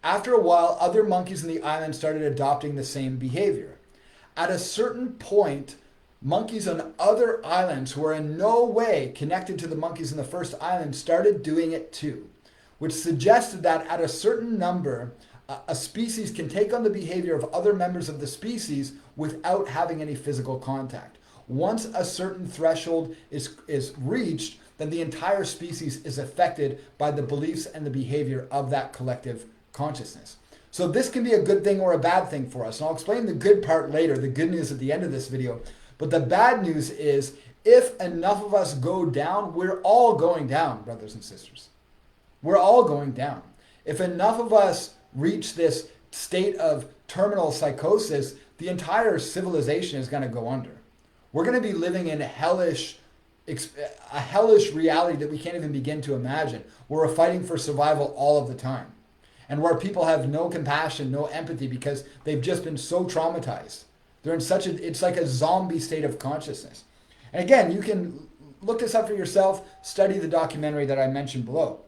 After a while, other monkeys in the island started adopting the same behavior. At a certain point, monkeys on other islands who are in no way connected to the monkeys in the first island started doing it too, which suggested that at a certain number, a species can take on the behavior of other members of the species without having any physical contact. Once a certain threshold is reached, then the entire species is affected by the beliefs and the behavior of that collective consciousness. So this can be a good thing or a bad thing for us. And I'll explain the good part later, the good news at the end of this video. But the bad news is if enough of us go down, we're all going down, brothers and sisters. We're all going down. If enough of us reach this state of terminal psychosis, the entire civilization is going to go under. We're going to be living in a hellish reality that we can't even begin to imagine, where we're fighting for survival all of the time, and where people have no compassion, no empathy, because they've just been so traumatized. They're in it's like a zombie state of consciousness. And again, you can look this up for yourself, study the documentary that I mentioned below.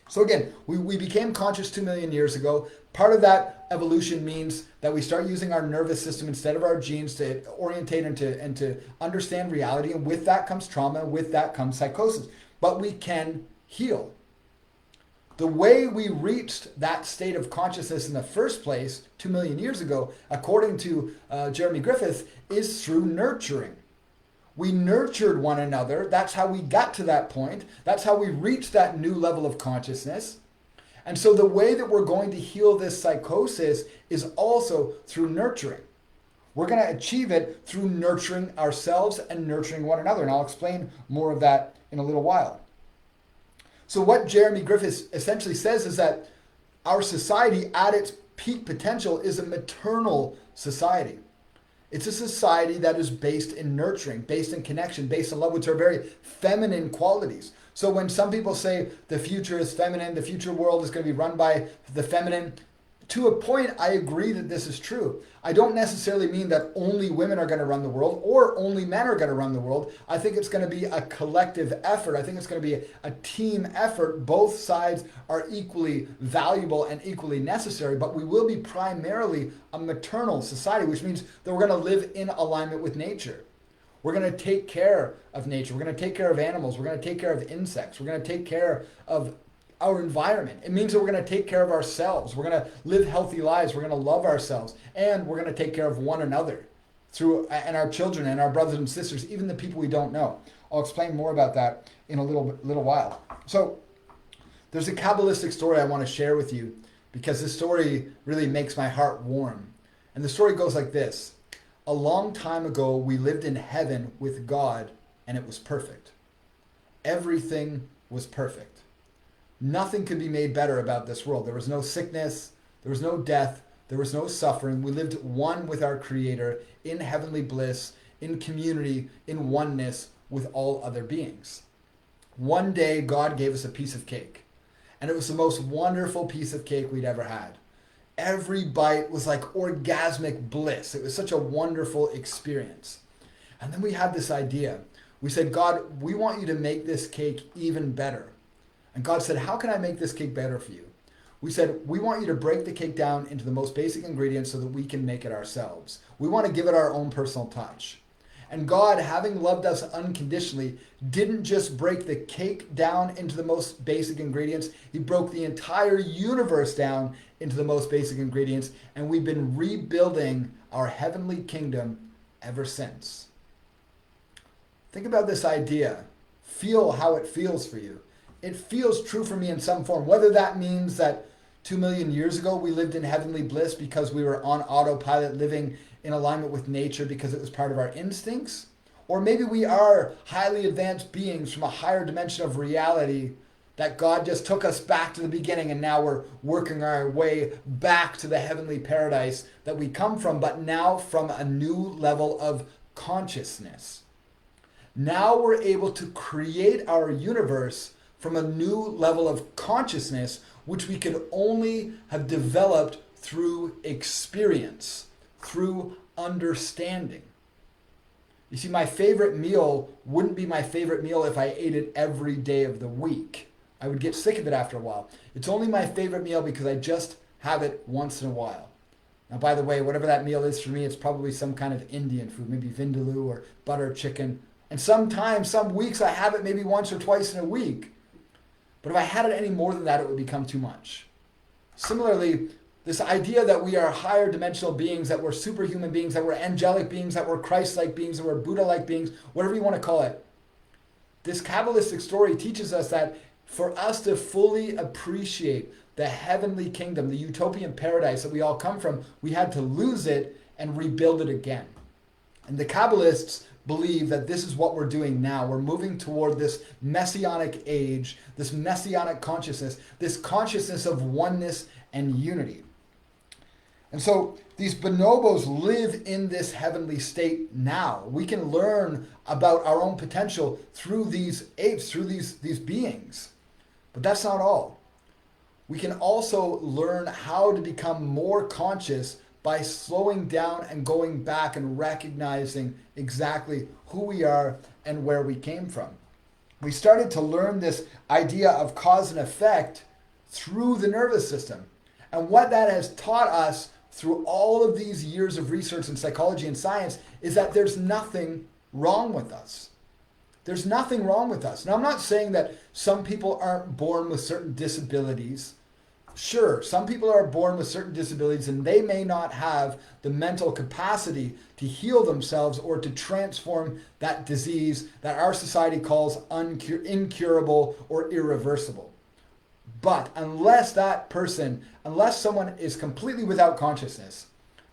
So again, we became conscious 2 million years ago. Part of that evolution means that we start using our nervous system instead of our genes to orientate and to understand reality. And with that comes trauma, and with that comes psychosis. But we can heal. The way we reached that state of consciousness in the first place 2 million years ago, according to Jeremy Griffith, is through nurturing. We nurtured one another. That's how we got to that point. That's how we reached that new level of consciousness. And so the way that we're going to heal this psychosis is also through nurturing. We're going to achieve it through nurturing ourselves and nurturing one another. And I'll explain more of that in a little while. So what Jeremy Griffith essentially says is that our society at its peak potential is a maternal society. It's a society that is based in nurturing, based in connection, based in love, which are very feminine qualities. So when some people say the future is feminine, the future world is going to be run by the feminine, to a point, I agree that this is true. I don't necessarily mean that only women are going to run the world or only men are going to run the world. I think it's going to be a collective effort. I think it's going to be a team effort. Both sides are equally valuable and equally necessary, but we will be primarily a maternal society, which means that we're going to live in alignment with nature. We're going to take care of nature. We're going to take care of animals. We're going to take care of insects. We're going to take care of our environment. It means that we're going to take care of ourselves. We're going to live healthy lives. We're going to love ourselves, and we're going to take care of one another and our children and our brothers and sisters, even the people we don't know. I'll explain more about that in a little while. So there's a Kabbalistic story I want to share with you because this story really makes my heart warm. And the story goes like this. A long time ago, we lived in heaven with God, and it was perfect. Everything was perfect. Nothing could be made better about this world. There was no sickness, there was no death, there was no suffering. We lived one with our Creator in heavenly bliss, in community, in oneness with all other beings. One day, God gave us a piece of cake, and it was the most wonderful piece of cake we'd ever had. Every bite was like orgasmic bliss. It was such a wonderful experience. And then we had this idea. We said, God, we want you to make this cake even better. And God said, how can I make this cake better for you? We said, we want you to break the cake down into the most basic ingredients so that we can make it ourselves. We want to give it our own personal touch. And God, having loved us unconditionally, didn't just break the cake down into the most basic ingredients. He broke the entire universe down into the most basic ingredients. And we've been rebuilding our heavenly kingdom ever since. Think about this idea. Feel how it feels for you. It feels true for me in some form, whether that means that 2 million years ago we lived in heavenly bliss because we were on autopilot living in alignment with nature because it was part of our instincts, or maybe we are highly advanced beings from a higher dimension of reality that God just took us back to the beginning and now we're working our way back to the heavenly paradise that we come from, but now from a new level of consciousness. Now we're able to create our universe from a new level of consciousness, which we could only have developed through experience, through understanding. You see, my favorite meal wouldn't be my favorite meal if I ate it every day of the week. I would get sick of it after a while. It's only my favorite meal because I just have it once in a while. Now, by the way, whatever that meal is for me, it's probably some kind of Indian food, maybe vindaloo or butter chicken. And sometimes, some weeks, I have it maybe once or twice in a week. But if I had it any more than that, it would become too much. Similarly, this idea that we are higher dimensional beings, that we're superhuman beings, that we're angelic beings, that we're Christ-like beings, that we're Buddha-like beings, whatever you want to call it. This Kabbalistic story teaches us that for us to fully appreciate the heavenly kingdom, the utopian paradise that we all come from, we had to lose it and rebuild it again. And the Kabbalists believe that this is what we're doing now. We're moving toward this messianic age, this messianic consciousness, this consciousness of oneness and unity. And so these bonobos live in this heavenly state now. We can learn about our own potential through these apes, through these beings. But that's not all. We can also learn how to become more conscious by slowing down and going back and recognizing exactly who we are and where we came from. We started to learn this idea of cause and effect through the nervous system. And what that has taught us through all of these years of research in psychology and science is that there's nothing wrong with us. There's nothing wrong with us. Now, I'm not saying that some people aren't born with certain disabilities. Sure, some people are born with certain disabilities and they may not have the mental capacity to heal themselves or to transform that disease that our society calls incurable or irreversible. But unless someone is completely without consciousness,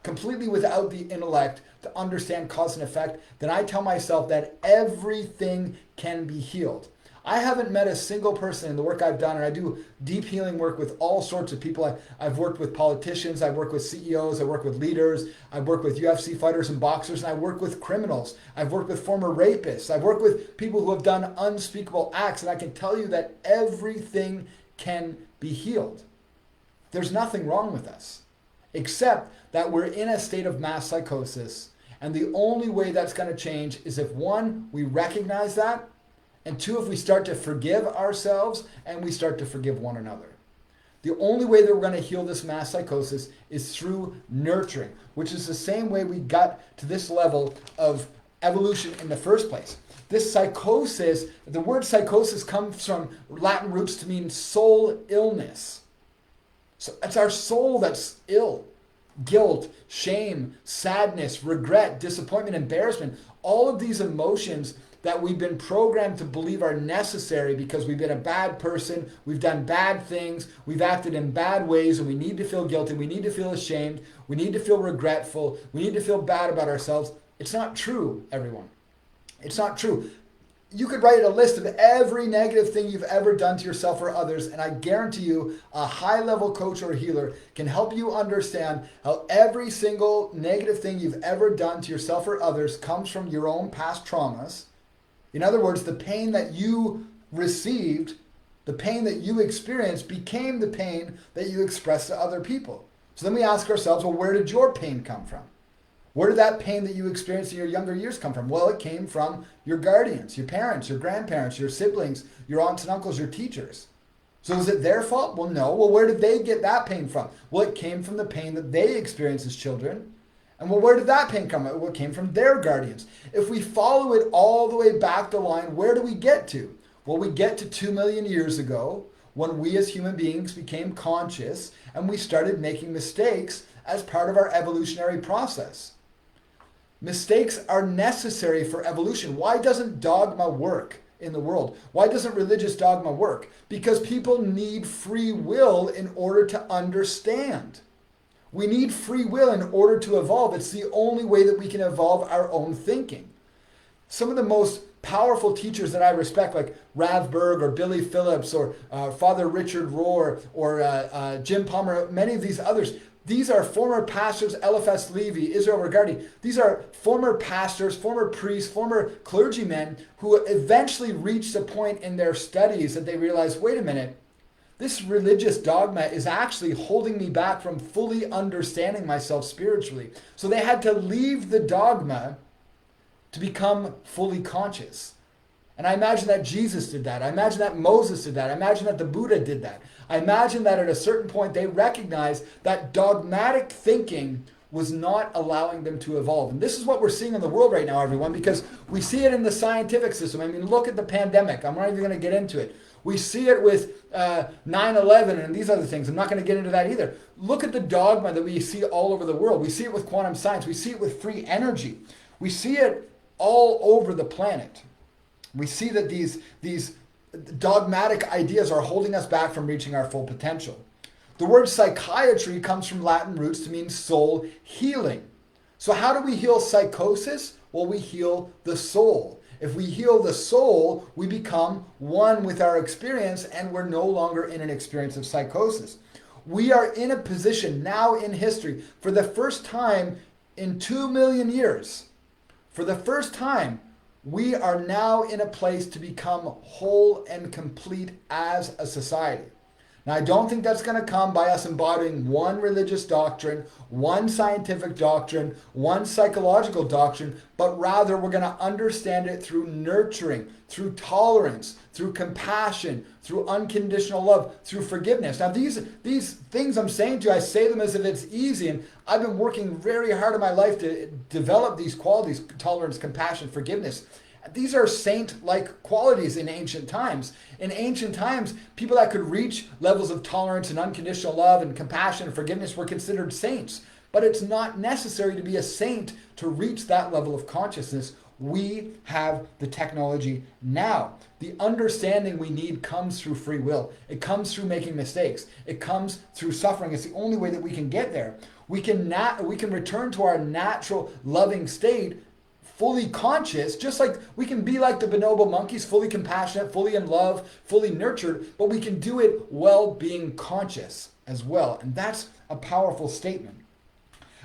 completely without the intellect to understand cause and effect, then I tell myself that everything can be healed. I haven't met a single person in the work I've done, and I do deep healing work with all sorts of people. I've worked with politicians, I've worked with CEOs, I work with leaders, I've worked with UFC fighters and boxers, and I work with criminals. I've worked with former rapists. I've worked with people who have done unspeakable acts, and I can tell you that everything can be healed. There's nothing wrong with us, except that we're in a state of mass psychosis, and the only way that's going to change is if, one, we recognize that, and two, if we start to forgive ourselves and we start to forgive one another. The only way that we're going to heal this mass psychosis is through nurturing, which is the same way we got to this level of evolution in the first place. This psychosis, the word psychosis comes from Latin roots to mean soul illness. So it's our soul that's ill. Guilt, shame, sadness, regret, disappointment, embarrassment, all of these emotions that we've been programmed to believe are necessary because we've been a bad person, we've done bad things, we've acted in bad ways, and we need to feel guilty, we need to feel ashamed, we need to feel regretful, we need to feel bad about ourselves. It's not true, everyone. It's not true. You could write a list of every negative thing you've ever done to yourself or others, and I guarantee you a high-level coach or healer can help you understand how every single negative thing you've ever done to yourself or others comes from your own past traumas. In other words, the pain that you received, the pain that you experienced became the pain that you expressed to other people. So then we ask ourselves, well, where did your pain come from? Where did that pain that you experienced in your younger years come from? Well, it came from your guardians, your parents, your grandparents, your siblings, your aunts and uncles, your teachers. So is it their fault? Well, no. Well, where did they get that pain from? Well, it came from the pain that they experienced as children. And well, where did that pain come from? Well, it came from their guardians. If we follow it all the way back the line, where do we get to? Well, we get to 2 million years ago when we as human beings became conscious and we started making mistakes as part of our evolutionary process. Mistakes are necessary for evolution. Why doesn't dogma work in the world? Why doesn't religious dogma work? Because people need free will in order to understand. We need free will in order to evolve. It's the only way that we can evolve our own thinking. Some of the most powerful teachers that I respect, like Rav Berg or Billy Phillips or Father Richard Rohr or Jim Palmer, many of these others, these are former pastors, Eliphas Levi, Israel Regardie. These are former pastors, former priests, former clergymen who eventually reached a point in their studies that they realized, wait a minute, this religious dogma is actually holding me back from fully understanding myself spiritually. So they had to leave the dogma to become fully conscious. And I imagine that Jesus did that. I imagine that Moses did that. I imagine that the Buddha did that. I imagine that at a certain point they recognized that dogmatic thinking was not allowing them to evolve. And this is what we're seeing in the world right now, everyone, because we see it in the scientific system. I mean, look at the pandemic. I'm not even going to get into it. We see it with 9/11 and these other things. I'm not going to get into that either. Look at the dogma that we see all over the world. We see it with quantum science. We see it with free energy. We see it all over the planet. We see that these dogmatic ideas are holding us back from reaching our full potential. The word psychiatry comes from Latin roots to mean soul healing. So how do we heal psychosis? Well, we heal the soul. If we heal the soul, we become one with our experience and we're no longer in an experience of psychosis. We are in a position now in history, for the first time in 2 million years, for the first time, we are now in a place to become whole and complete as a society. Now, I don't think that's going to come by us embodying one religious doctrine, one scientific doctrine, one psychological doctrine, but rather we're going to understand it through nurturing, through tolerance, through compassion, through unconditional love, through forgiveness. Now, these things I'm saying to you, I say them as if it's easy, and I've been working very hard in my life to develop these qualities: tolerance, compassion, forgiveness. These are saint-like qualities in ancient times. In ancient times, people that could reach levels of tolerance and unconditional love and compassion and forgiveness were considered saints. But it's not necessary to be a saint to reach that level of consciousness. We have the technology now. The understanding we need comes through free will. It comes through making mistakes. It comes through suffering. It's the only way that we can get there. We can return to our natural loving state, fully conscious, just like we can be like the Bonobo Monkeys, fully compassionate, fully in love, fully nurtured, but we can do it while being conscious as well. And that's a powerful statement.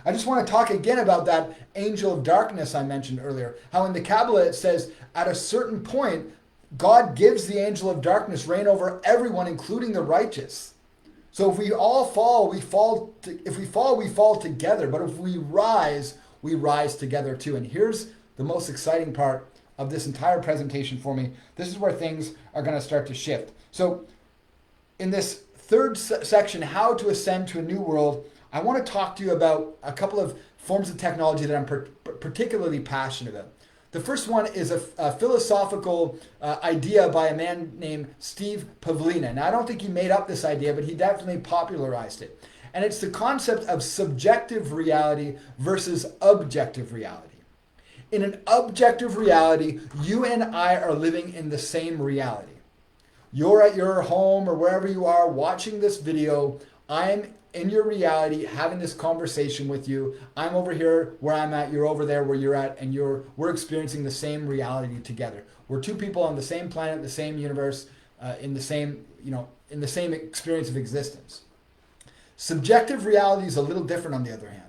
I just want to talk again about that angel of darkness I mentioned earlier. How in the Kabbalah it says at a certain point, God gives the angel of darkness reign over everyone, including the righteous. So if we all fall, if we fall together. But if we rise together too. And here's the most exciting part of this entire presentation for me. This is where things are going to start to shift. So in this third section, how to ascend to a new world, I want to talk to you about a couple of forms of technology that I'm particularly passionate about. The first one is a philosophical idea by a man named Steve Pavlina. Now, I don't think he made up this idea, but he definitely popularized it. And it's the concept of subjective reality versus objective reality. In an objective reality, you and I are living in the same reality. You're at your home or wherever you are watching this video. I'm in your reality having this conversation with you. I'm over here where I'm at, you're over there where you're at, and we're experiencing the same reality together. We're two people on the same planet, the same universe, in the same experience of existence. Subjective reality is a little different on the other hand.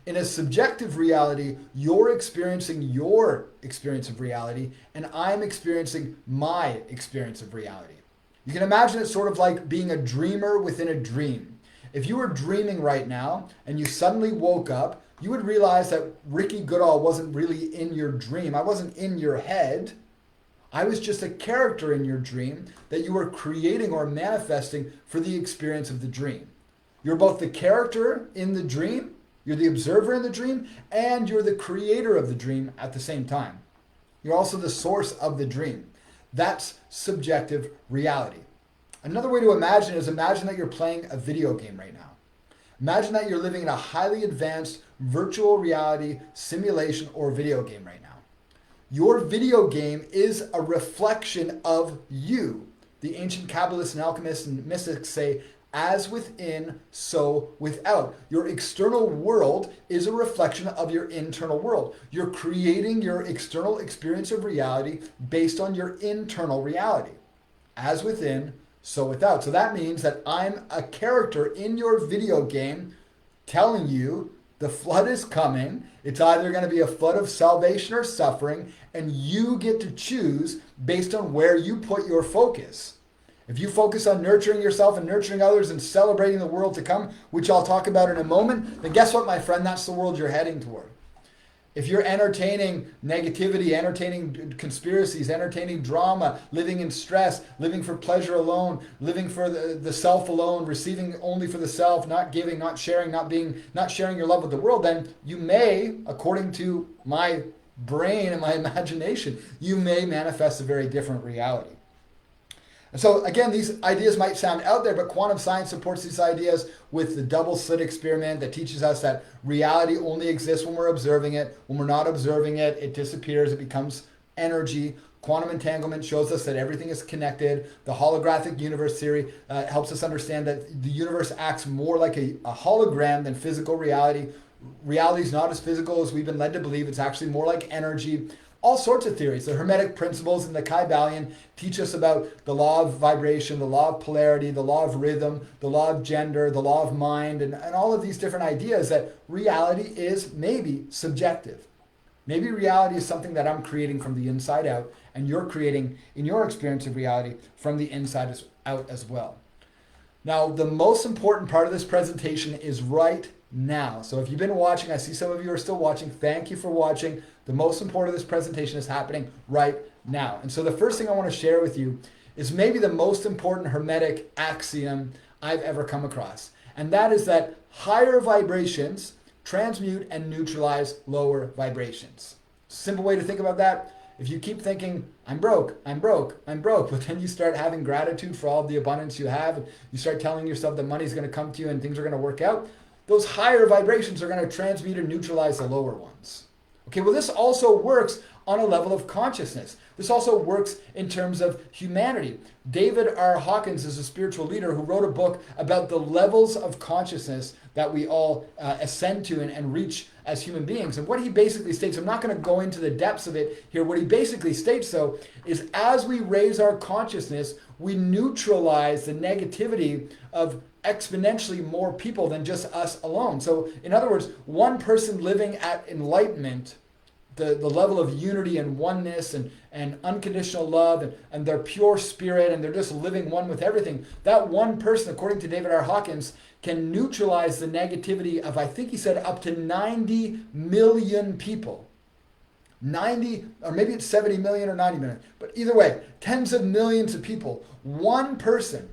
In a subjective reality, you're experiencing your experience of reality, and I'm experiencing my experience of reality. You can imagine it sort of like being a dreamer within a dream. If you were dreaming right now and you suddenly woke up, you would realize that Ricky Goodall wasn't really in your dream. I wasn't in your head. I was just a character in your dream that you were creating or manifesting for the experience of the dream. You're both the character in the dream, you're the observer in the dream, and you're the creator of the dream at the same time. You're also the source of the dream. That's subjective reality. Another way to imagine it is imagine that you're playing a video game right now. Imagine that you're living in a highly advanced virtual reality simulation or video game right now. Your video game is a reflection of you. The ancient Kabbalists and alchemists and mystics say, as within, so without. Your external world is a reflection of your internal world. You're creating your external experience of reality based on your internal reality. As within, so without. So that means that I'm a character in your video game telling you the flood is coming. It's either going to be a flood of salvation or suffering, and you get to choose based on where you put your focus. If you focus on nurturing yourself and nurturing others and celebrating the world to come, which I'll talk about in a moment, then guess what, my friend? That's the world you're heading toward. If you're entertaining negativity, entertaining conspiracies, entertaining drama, living in stress, living for pleasure alone, living for the self alone, receiving only for the self, not giving, not sharing, not sharing your love with the world, then you may, according to my brain and my imagination, you may manifest a very different reality. And so again, these ideas might sound out there, but quantum science supports these ideas with the double slit experiment that teaches us that reality only exists when we're observing it. When we're not observing it, it disappears, it becomes energy. Quantum entanglement shows us that everything is connected. The holographic universe theory helps us understand that the universe acts more like a hologram than physical reality. Reality is not as physical as we've been led to believe. It's actually more like energy. All sorts of theories. The Hermetic principles and the Kabbalion teach us about the law of vibration, the law of polarity, the law of rhythm, the law of gender, the law of mind, and all of these different ideas that reality is maybe subjective. Maybe reality is something that I'm creating from the inside out, and you're creating, in your experience of reality, from the inside out as well. Now, the most important part of this presentation is right now. So if you've been watching, I see some of you are still watching. Thank you for watching. The most important of this presentation is happening right now. And so the first thing I want to share with you is maybe the most important Hermetic axiom I've ever come across. And that is that higher vibrations transmute and neutralize lower vibrations. Simple way to think about that. If you keep thinking, I'm broke, but then you start having gratitude for all of the abundance you have, and you start telling yourself that money's going to come to you and things are going to work out, those higher vibrations are going to transmute and neutralize the lower ones. Okay, well, this also works on a level of consciousness. This also works in terms of humanity. David R. Hawkins is a spiritual leader who wrote a book about the levels of consciousness that we all ascend to and reach as human beings. And what he basically states, I'm not going to go into the depths of it here, what he basically states, though, is as we raise our consciousness, we neutralize the negativity of exponentially more people than just us alone. So in other words, one person living at enlightenment, the level of unity and oneness and unconditional love and their pure spirit, and they're just living one with everything, that one person, according to David R. Hawkins, can neutralize the negativity of, I think he said, up to 90 million people. 90, or maybe it's 70 million or 90 million, but either way, tens of millions of people. One person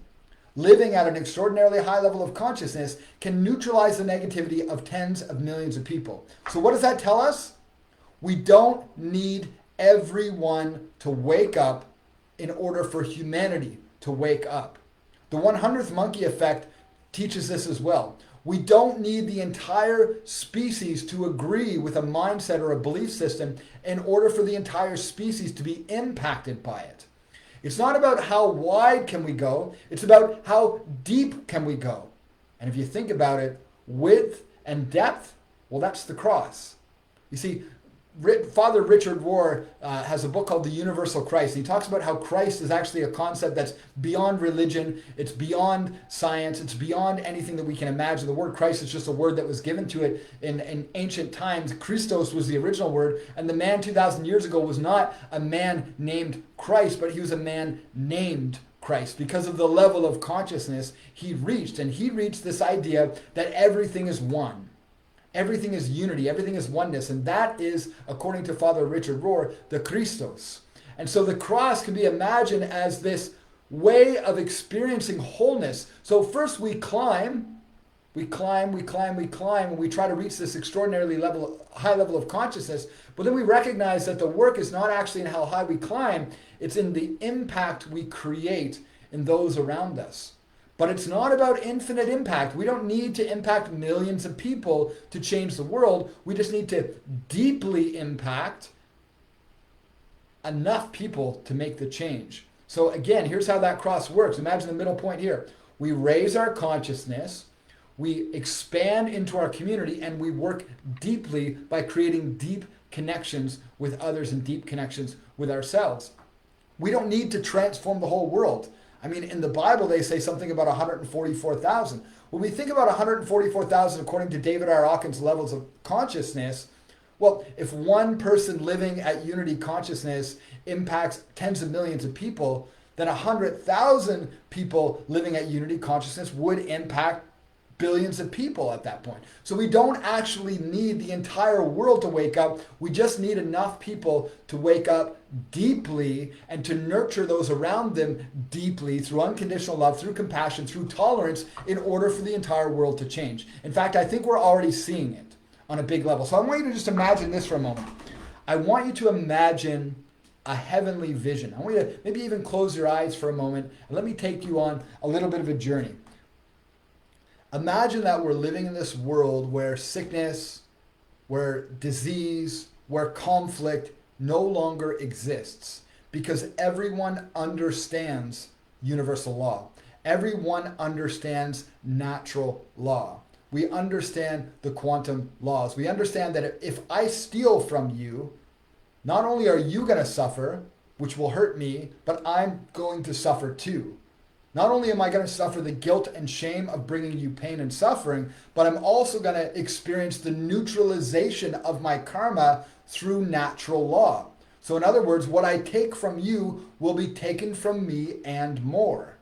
living at an extraordinarily high level of consciousness can neutralize the negativity of tens of millions of people. So what does that tell us? We don't need everyone to wake up in order for humanity to wake up. The 100th monkey effect teaches this as well. We don't need the entire species to agree with a mindset or a belief system in order for the entire species to be impacted by it. It's not about how wide can we go, it's about how deep can we go. And if you think about it, width and depth, well, that's the cross. You see, Father Richard Rohr has a book called The Universal Christ. He talks about how Christ is actually a concept that's beyond religion, it's beyond science, it's beyond anything that we can imagine. The word Christ is just a word that was given to it in ancient times. Christos was the original word, and the man 2,000 years ago was not a man named Christ, but he was a man named Christ because of the level of consciousness he reached. And he reached this idea that everything is one. Everything is unity, everything is oneness, and that is, according to Father Richard Rohr, the Christos. And so the cross can be imagined as this way of experiencing wholeness. So first we climb, and we try to reach this extraordinarily high level of consciousness, but then we recognize that the work is not actually in how high we climb, it's in the impact we create in those around us. But it's not about infinite impact. We don't need to impact millions of people to change the world. We just need to deeply impact enough people to make the change. So again, here's how that cross works. Imagine the middle point here. We raise our consciousness, we expand into our community, and we work deeply by creating deep connections with others and deep connections with ourselves. We don't need to transform the whole world. I mean, in the Bible, they say something about 144,000. When we think about 144,000 according to David R. Hawkins' levels of consciousness, well, if one person living at unity consciousness impacts tens of millions of people, then 100,000 people living at unity consciousness would impact billions of people at that point. So we don't actually need the entire world to wake up. We just need enough people to wake up deeply and to nurture those around them deeply through unconditional love, through compassion, through tolerance, in order for the entire world to change. In fact, I think we're already seeing it on a big level. So I want you to just imagine this for a moment. I want you to imagine a heavenly vision. I want you to maybe even close your eyes for a moment and let me take you on a little bit of a journey. Imagine that we're living in this world where sickness, where disease, where conflict no longer exists because everyone understands universal law. Everyone understands natural law. We understand the quantum laws. We understand that if I steal from you, not only are you going to suffer, which will hurt me, but I'm going to suffer too. Not only am I going to suffer the guilt and shame of bringing you pain and suffering, but I'm also going to experience the neutralization of my karma through natural law. So in other words, what I take from you will be taken from me and more.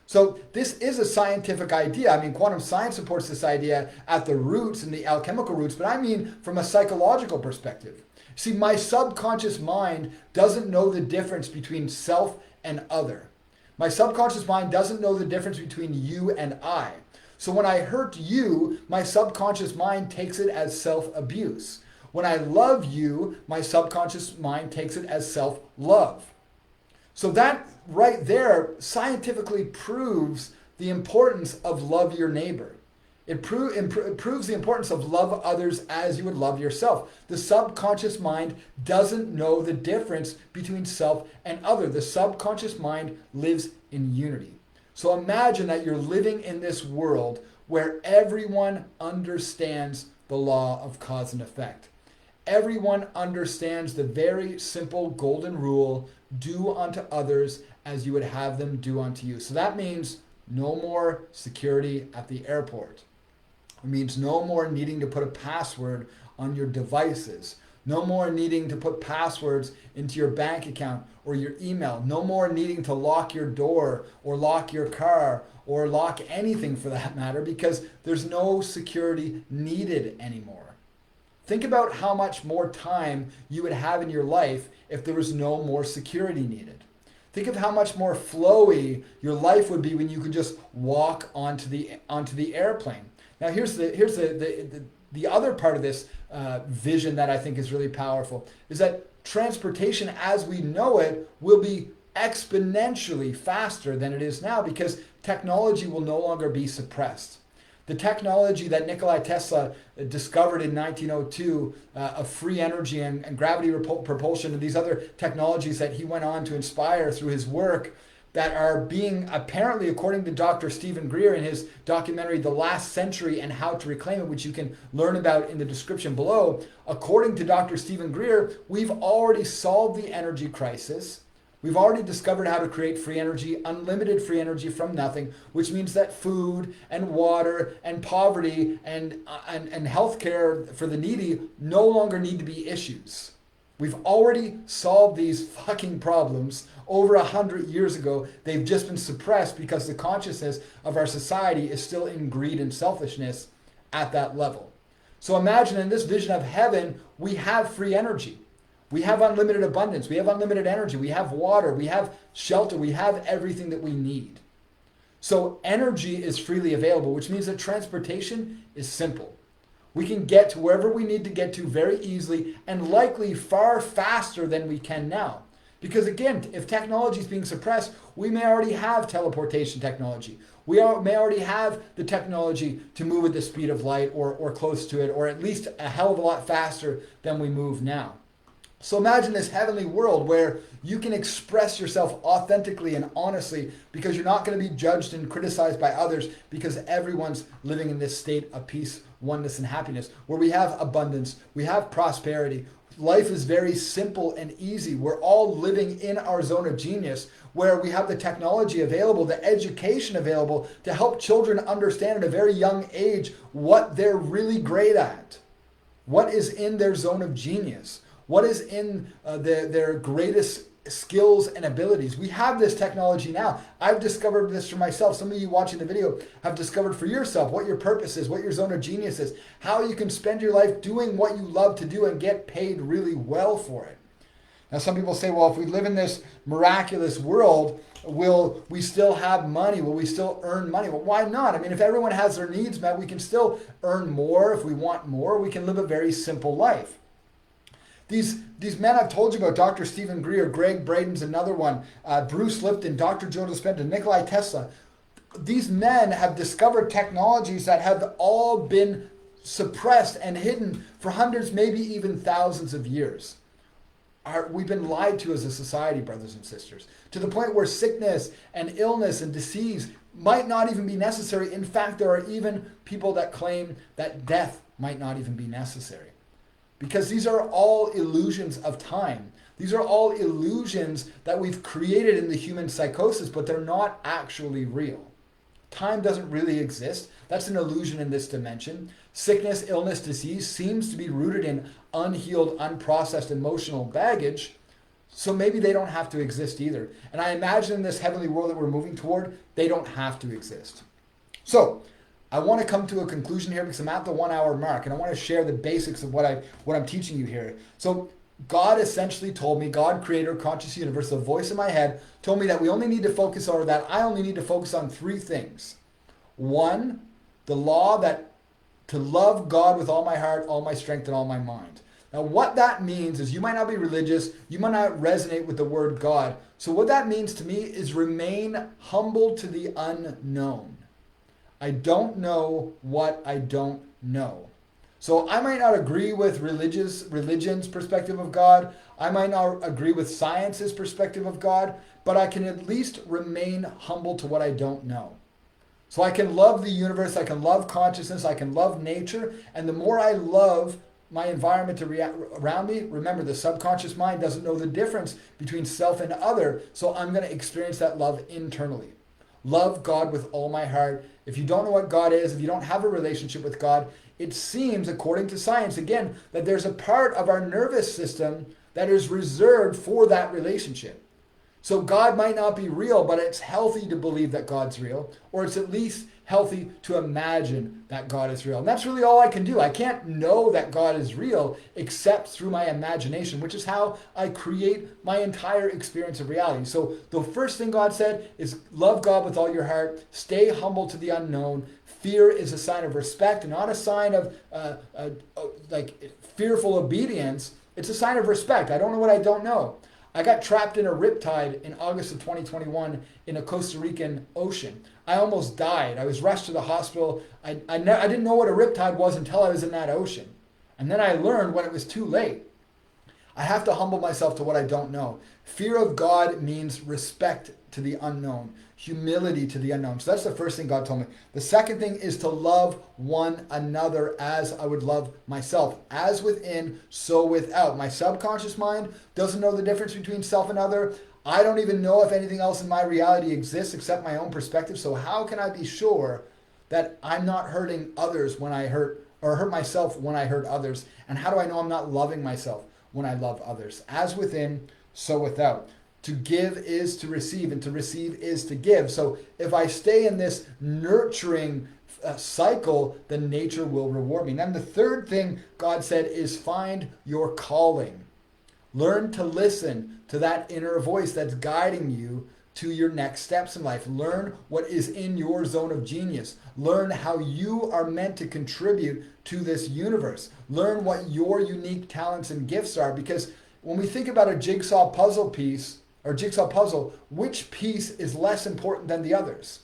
So this is a scientific idea. I mean, quantum science supports this idea at the roots and the alchemical roots, but I mean from a psychological perspective. See, my subconscious mind doesn't know the difference between self and other. My subconscious mind doesn't know the difference between you and I. So when I hurt you, my subconscious mind takes it as self-abuse. When I love you, my subconscious mind takes it as self-love. So that right there scientifically proves the importance of love your neighbor. It proves the importance of love others as you would love yourself. The subconscious mind doesn't know the difference between self and other. The subconscious mind lives in unity. So imagine that you're living in this world where everyone understands the law of cause and effect. Everyone understands the very simple golden rule, do unto others as you would have them do unto you. So that means no more security at the airport. It means no more needing to put a password on your devices. No more needing to put passwords into your bank account or your email. No more needing to lock your door or lock your car or lock anything for that matter, because there's no security needed anymore. Think about how much more time you would have in your life if there was no more security needed. Think of how much more flowy your life would be when you could just walk onto the airplane. Now here's the other part of this vision that I think is really powerful, is that transportation as we know it will be exponentially faster than it is now because technology will no longer be suppressed. The technology that Nikola Tesla discovered in 1902 of free energy and gravity propulsion and these other technologies that he went on to inspire through his work that are being apparently, according to Dr. Stephen Greer in his documentary, The Last Century and How to Reclaim It, which you can learn about in the description below. According to Dr. Stephen Greer, we've already solved the energy crisis. We've already discovered how to create free energy, unlimited free energy from nothing, which means that food and water and poverty and healthcare for the needy no longer need to be issues. We've already solved these fucking problems over 100 years ago. They've just been suppressed because the consciousness of our society is still in greed and selfishness at that level. So imagine in this vision of heaven, we have free energy. We have unlimited abundance. We have unlimited energy. We have water. We have shelter. We have everything that we need. So energy is freely available, which means that transportation is simple. We can get to wherever we need to get to very easily and likely far faster than we can now. Because again, if technology is being suppressed, we may already have teleportation technology. We may already have the technology to move at the speed of light or close to it, or at least a hell of a lot faster than we move now. So imagine this heavenly world where you can express yourself authentically and honestly because you're not going to be judged and criticized by others because everyone's living in this state of peace, oneness, and happiness where we have abundance, we have prosperity. Life is very simple and easy. We're all living in our zone of genius where we have the technology available, the education available to help children understand at a very young age what they're really great at, what is in their zone of genius, what is in their greatest skills and abilities. We have this technology now. I've discovered this for myself. Some of you watching the video have discovered for yourself what your purpose is, what your zone of genius is, how you can spend your life doing what you love to do and get paid really well for it. Now, some people say, well, if we live in this miraculous world, will we still have money? Will we still earn money? Well, why not? I mean, if everyone has their needs met, we can still earn more. If we want more, we can live a very simple life. These men I've told you about, Dr. Stephen Greer, Greg Braden's another one, Bruce Lipton, Dr. Joe Dispenza, Nikola Tesla. These men have discovered technologies that have all been suppressed and hidden for hundreds, maybe even thousands of years. We've been lied to as a society, brothers and sisters, to the point where sickness and illness and disease might not even be necessary. In fact, there are even people that claim that death might not even be necessary. Because these are all illusions of time. These are all illusions that we've created in the human psychosis, but they're not actually real. Time doesn't really exist. That's an illusion in this dimension. Sickness, illness, disease seems to be rooted in unhealed, unprocessed emotional baggage. So maybe they don't have to exist either. And I imagine in this heavenly world that we're moving toward, they don't have to exist. So I want to come to a conclusion here because I'm at the 1 hour mark and I want to share the basics of what I'm teaching you here. So God essentially told me, God, creator, conscious universe, the voice in my head, told me that we only need to focus, or that I only need to focus on three things. One, the law that to love God with all my heart, all my strength, and all my mind. Now what that means is you might not be religious, you might not resonate with the word God. So what that means to me is remain humble to the unknown. I don't know what I don't know. So I might not agree with religion's perspective of God. I might not agree with science's perspective of God, but I can at least remain humble to what I don't know. So I can love the universe, I can love consciousness, I can love nature, and the more I love my environment around me, remember the subconscious mind doesn't know the difference between self and other, so I'm going to experience that love internally. Love God with all my heart. If you don't know what God is, if you don't have a relationship with God, it seems, according to science, again, that there's a part of our nervous system that is reserved for that relationship. So God might not be real, but it's healthy to believe that God's real, or it's at least healthy to imagine that God is real. And that's really all I can do. I can't know that God is real except through my imagination, which is how I create my entire experience of reality. So the first thing God said is love God with all your heart, stay humble to the unknown. Fear is a sign of respect, not a sign of like fearful obedience. It's a sign of respect. I don't know what I don't know. I got trapped in a riptide in August of 2021 in a Costa Rican ocean. I almost died. I was rushed to the hospital. I didn't know what a riptide was until I was in that ocean. And then I learned when it was too late. I have to humble myself to what I don't know. Fear of God means respect to the unknown, humility to the unknown. So that's the first thing God told me. The second thing is to love one another as I would love myself. As within, so without. My subconscious mind doesn't know the difference between self and other. I don't even know if anything else in my reality exists except my own perspective. So how can I be sure that I'm not hurting others when I hurt, or hurt myself when I hurt others? And how do I know I'm not loving myself when I love others? As within, so without. To give is to receive, and to receive is to give. So if I stay in this nurturing cycle, then nature will reward me. And then the third thing God said is find your calling. Learn to listen to that inner voice that's guiding you to your next steps in life. Learn what is in your zone of genius. Learn how you are meant to contribute to this universe. Learn what your unique talents and gifts are, because when we think about a jigsaw puzzle piece or jigsaw puzzle, which piece is less important than the others?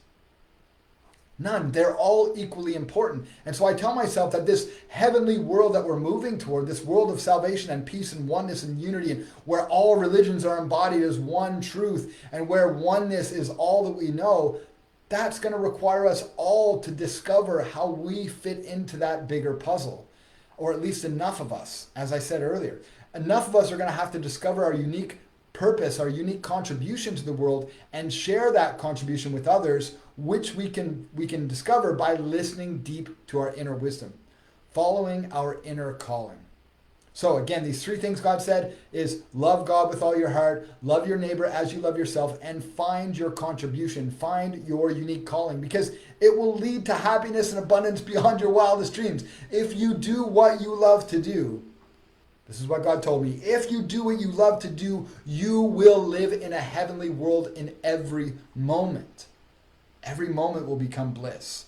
None. They're all equally important. And so I tell myself that this heavenly world that we're moving toward, this world of salvation and peace and oneness and unity, and where all religions are embodied as one truth, and where oneness is all that we know, that's going to require us all to discover how we fit into that bigger puzzle. Or at least enough of us, as I said earlier. Enough of us are going to have to discover our unique purpose, our unique contribution to the world, and share that contribution with others, which we can discover by listening deep to our inner wisdom, following our inner calling. So again, these three things God said is love God with all your heart, love your neighbor as you love yourself, and find your contribution, find your unique calling, because it will lead to happiness and abundance beyond your wildest dreams. If you do what you love to do, this is what God told me, if you do what you love to do, you will live in a heavenly world in every moment. Every moment will become bliss.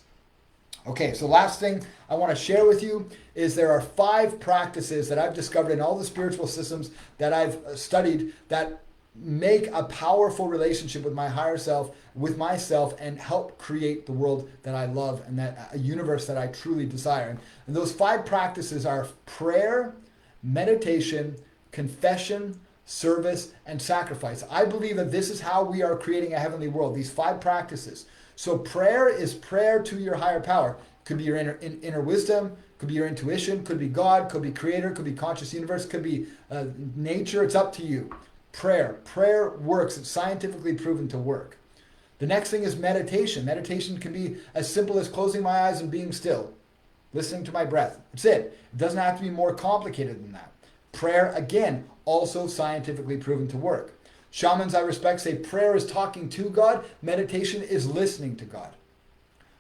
Okay, so last thing I want to share with you is there are 5 practices that I've discovered in all the spiritual systems that I've studied that make a powerful relationship with my higher self, with myself, and help create the world that I love and that a universe that I truly desire. And those 5 practices are prayer, meditation, confession, service, and sacrifice. I believe that this is how we are creating a heavenly world, these 5 practices. So prayer is prayer to your higher power. Could be your inner wisdom, could be your intuition, could be God, could be creator, could be conscious universe, could be nature. It's up to you. Prayer works. It's scientifically proven to work. The next thing is meditation. Meditation can be as simple as closing my eyes and being still, listening to my breath. That's it. It doesn't have to be more complicated than that. Prayer, again, also scientifically proven to work. Shamans I respect say prayer is talking to God, meditation is listening to God.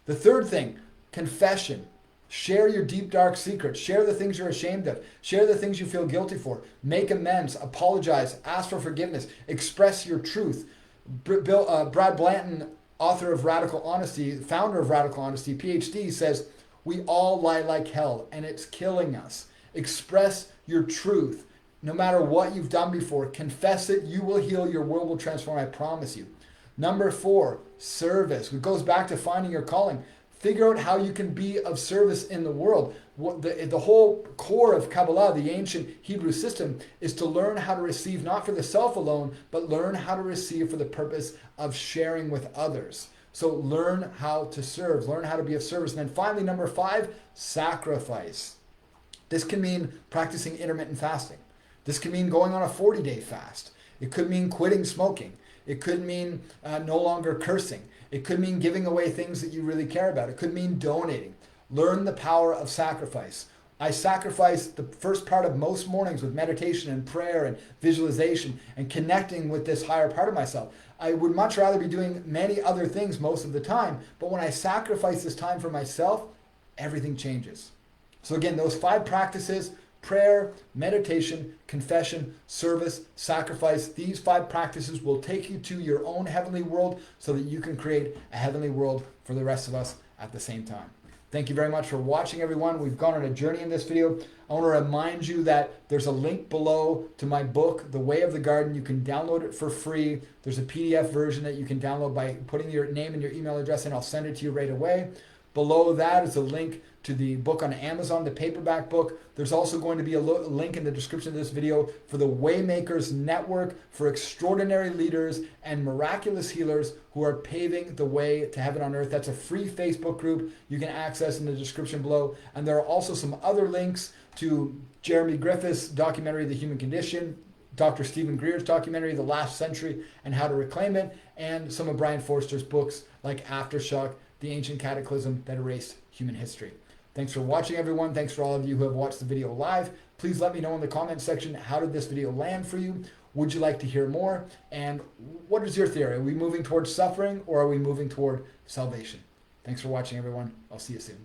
The third thing, confession. Share your deep, dark secrets. Share the things you're ashamed of. Share the things you feel guilty for. Make amends, apologize, ask for forgiveness, express your truth. Brad Blanton, author of Radical Honesty, founder of Radical Honesty, PhD, says, we all lie like hell and it's killing us. Express your truth. No matter what you've done before, confess it, you will heal, your world will transform, I promise you. Number 4, service. It goes back to finding your calling. Figure out how you can be of service in the world. The whole core of Kabbalah, the ancient Hebrew system, is to learn how to receive, not for the self alone, but learn how to receive for the purpose of sharing with others. So learn how to serve, learn how to be of service. And then finally, number 5, sacrifice. This can mean practicing intermittent fasting. This can mean going on a 40-day fast. It could mean quitting smoking. It could mean no longer cursing. It could mean giving away things that you really care about. It could mean donating. Learn the power of sacrifice. I sacrifice the first part of most mornings with meditation and prayer and visualization and connecting with this higher part of myself. I would much rather be doing many other things most of the time, but when I sacrifice this time for myself, everything changes. So again, those 5 practices, prayer, meditation, confession, service, sacrifice. These 5 practices will take you to your own heavenly world so that you can create a heavenly world for the rest of us at the same time. Thank you very much for watching, everyone. We've gone on a journey in this video. I want to remind you that there's a link below to my book, The Way of the Garden. You can download it for free. There's a PDF version that you can download by putting your name and your email address in. I'll send it to you right away. Below that is a link to the book on Amazon, the paperback book. There's also going to be a link in the description of this video for the Waymakers Network for extraordinary leaders and miraculous healers who are paving the way to heaven on earth. That's a free Facebook group you can access in the description below. And there are also some other links to Jeremy Griffith's documentary, The Human Condition, Dr. Stephen Greer's documentary, The Last Century and How to Reclaim It, and some of Brien Forster's books like Aftershock, The Ancient Cataclysm That Erased Human History. Thanks for watching, everyone. Thanks for all of you who have watched the video live. Please let me know in the comment section, how did this video land for you? Would you like to hear more? And what is your theory? Are we moving towards suffering or are we moving toward salvation? Thanks for watching, everyone. I'll see you soon.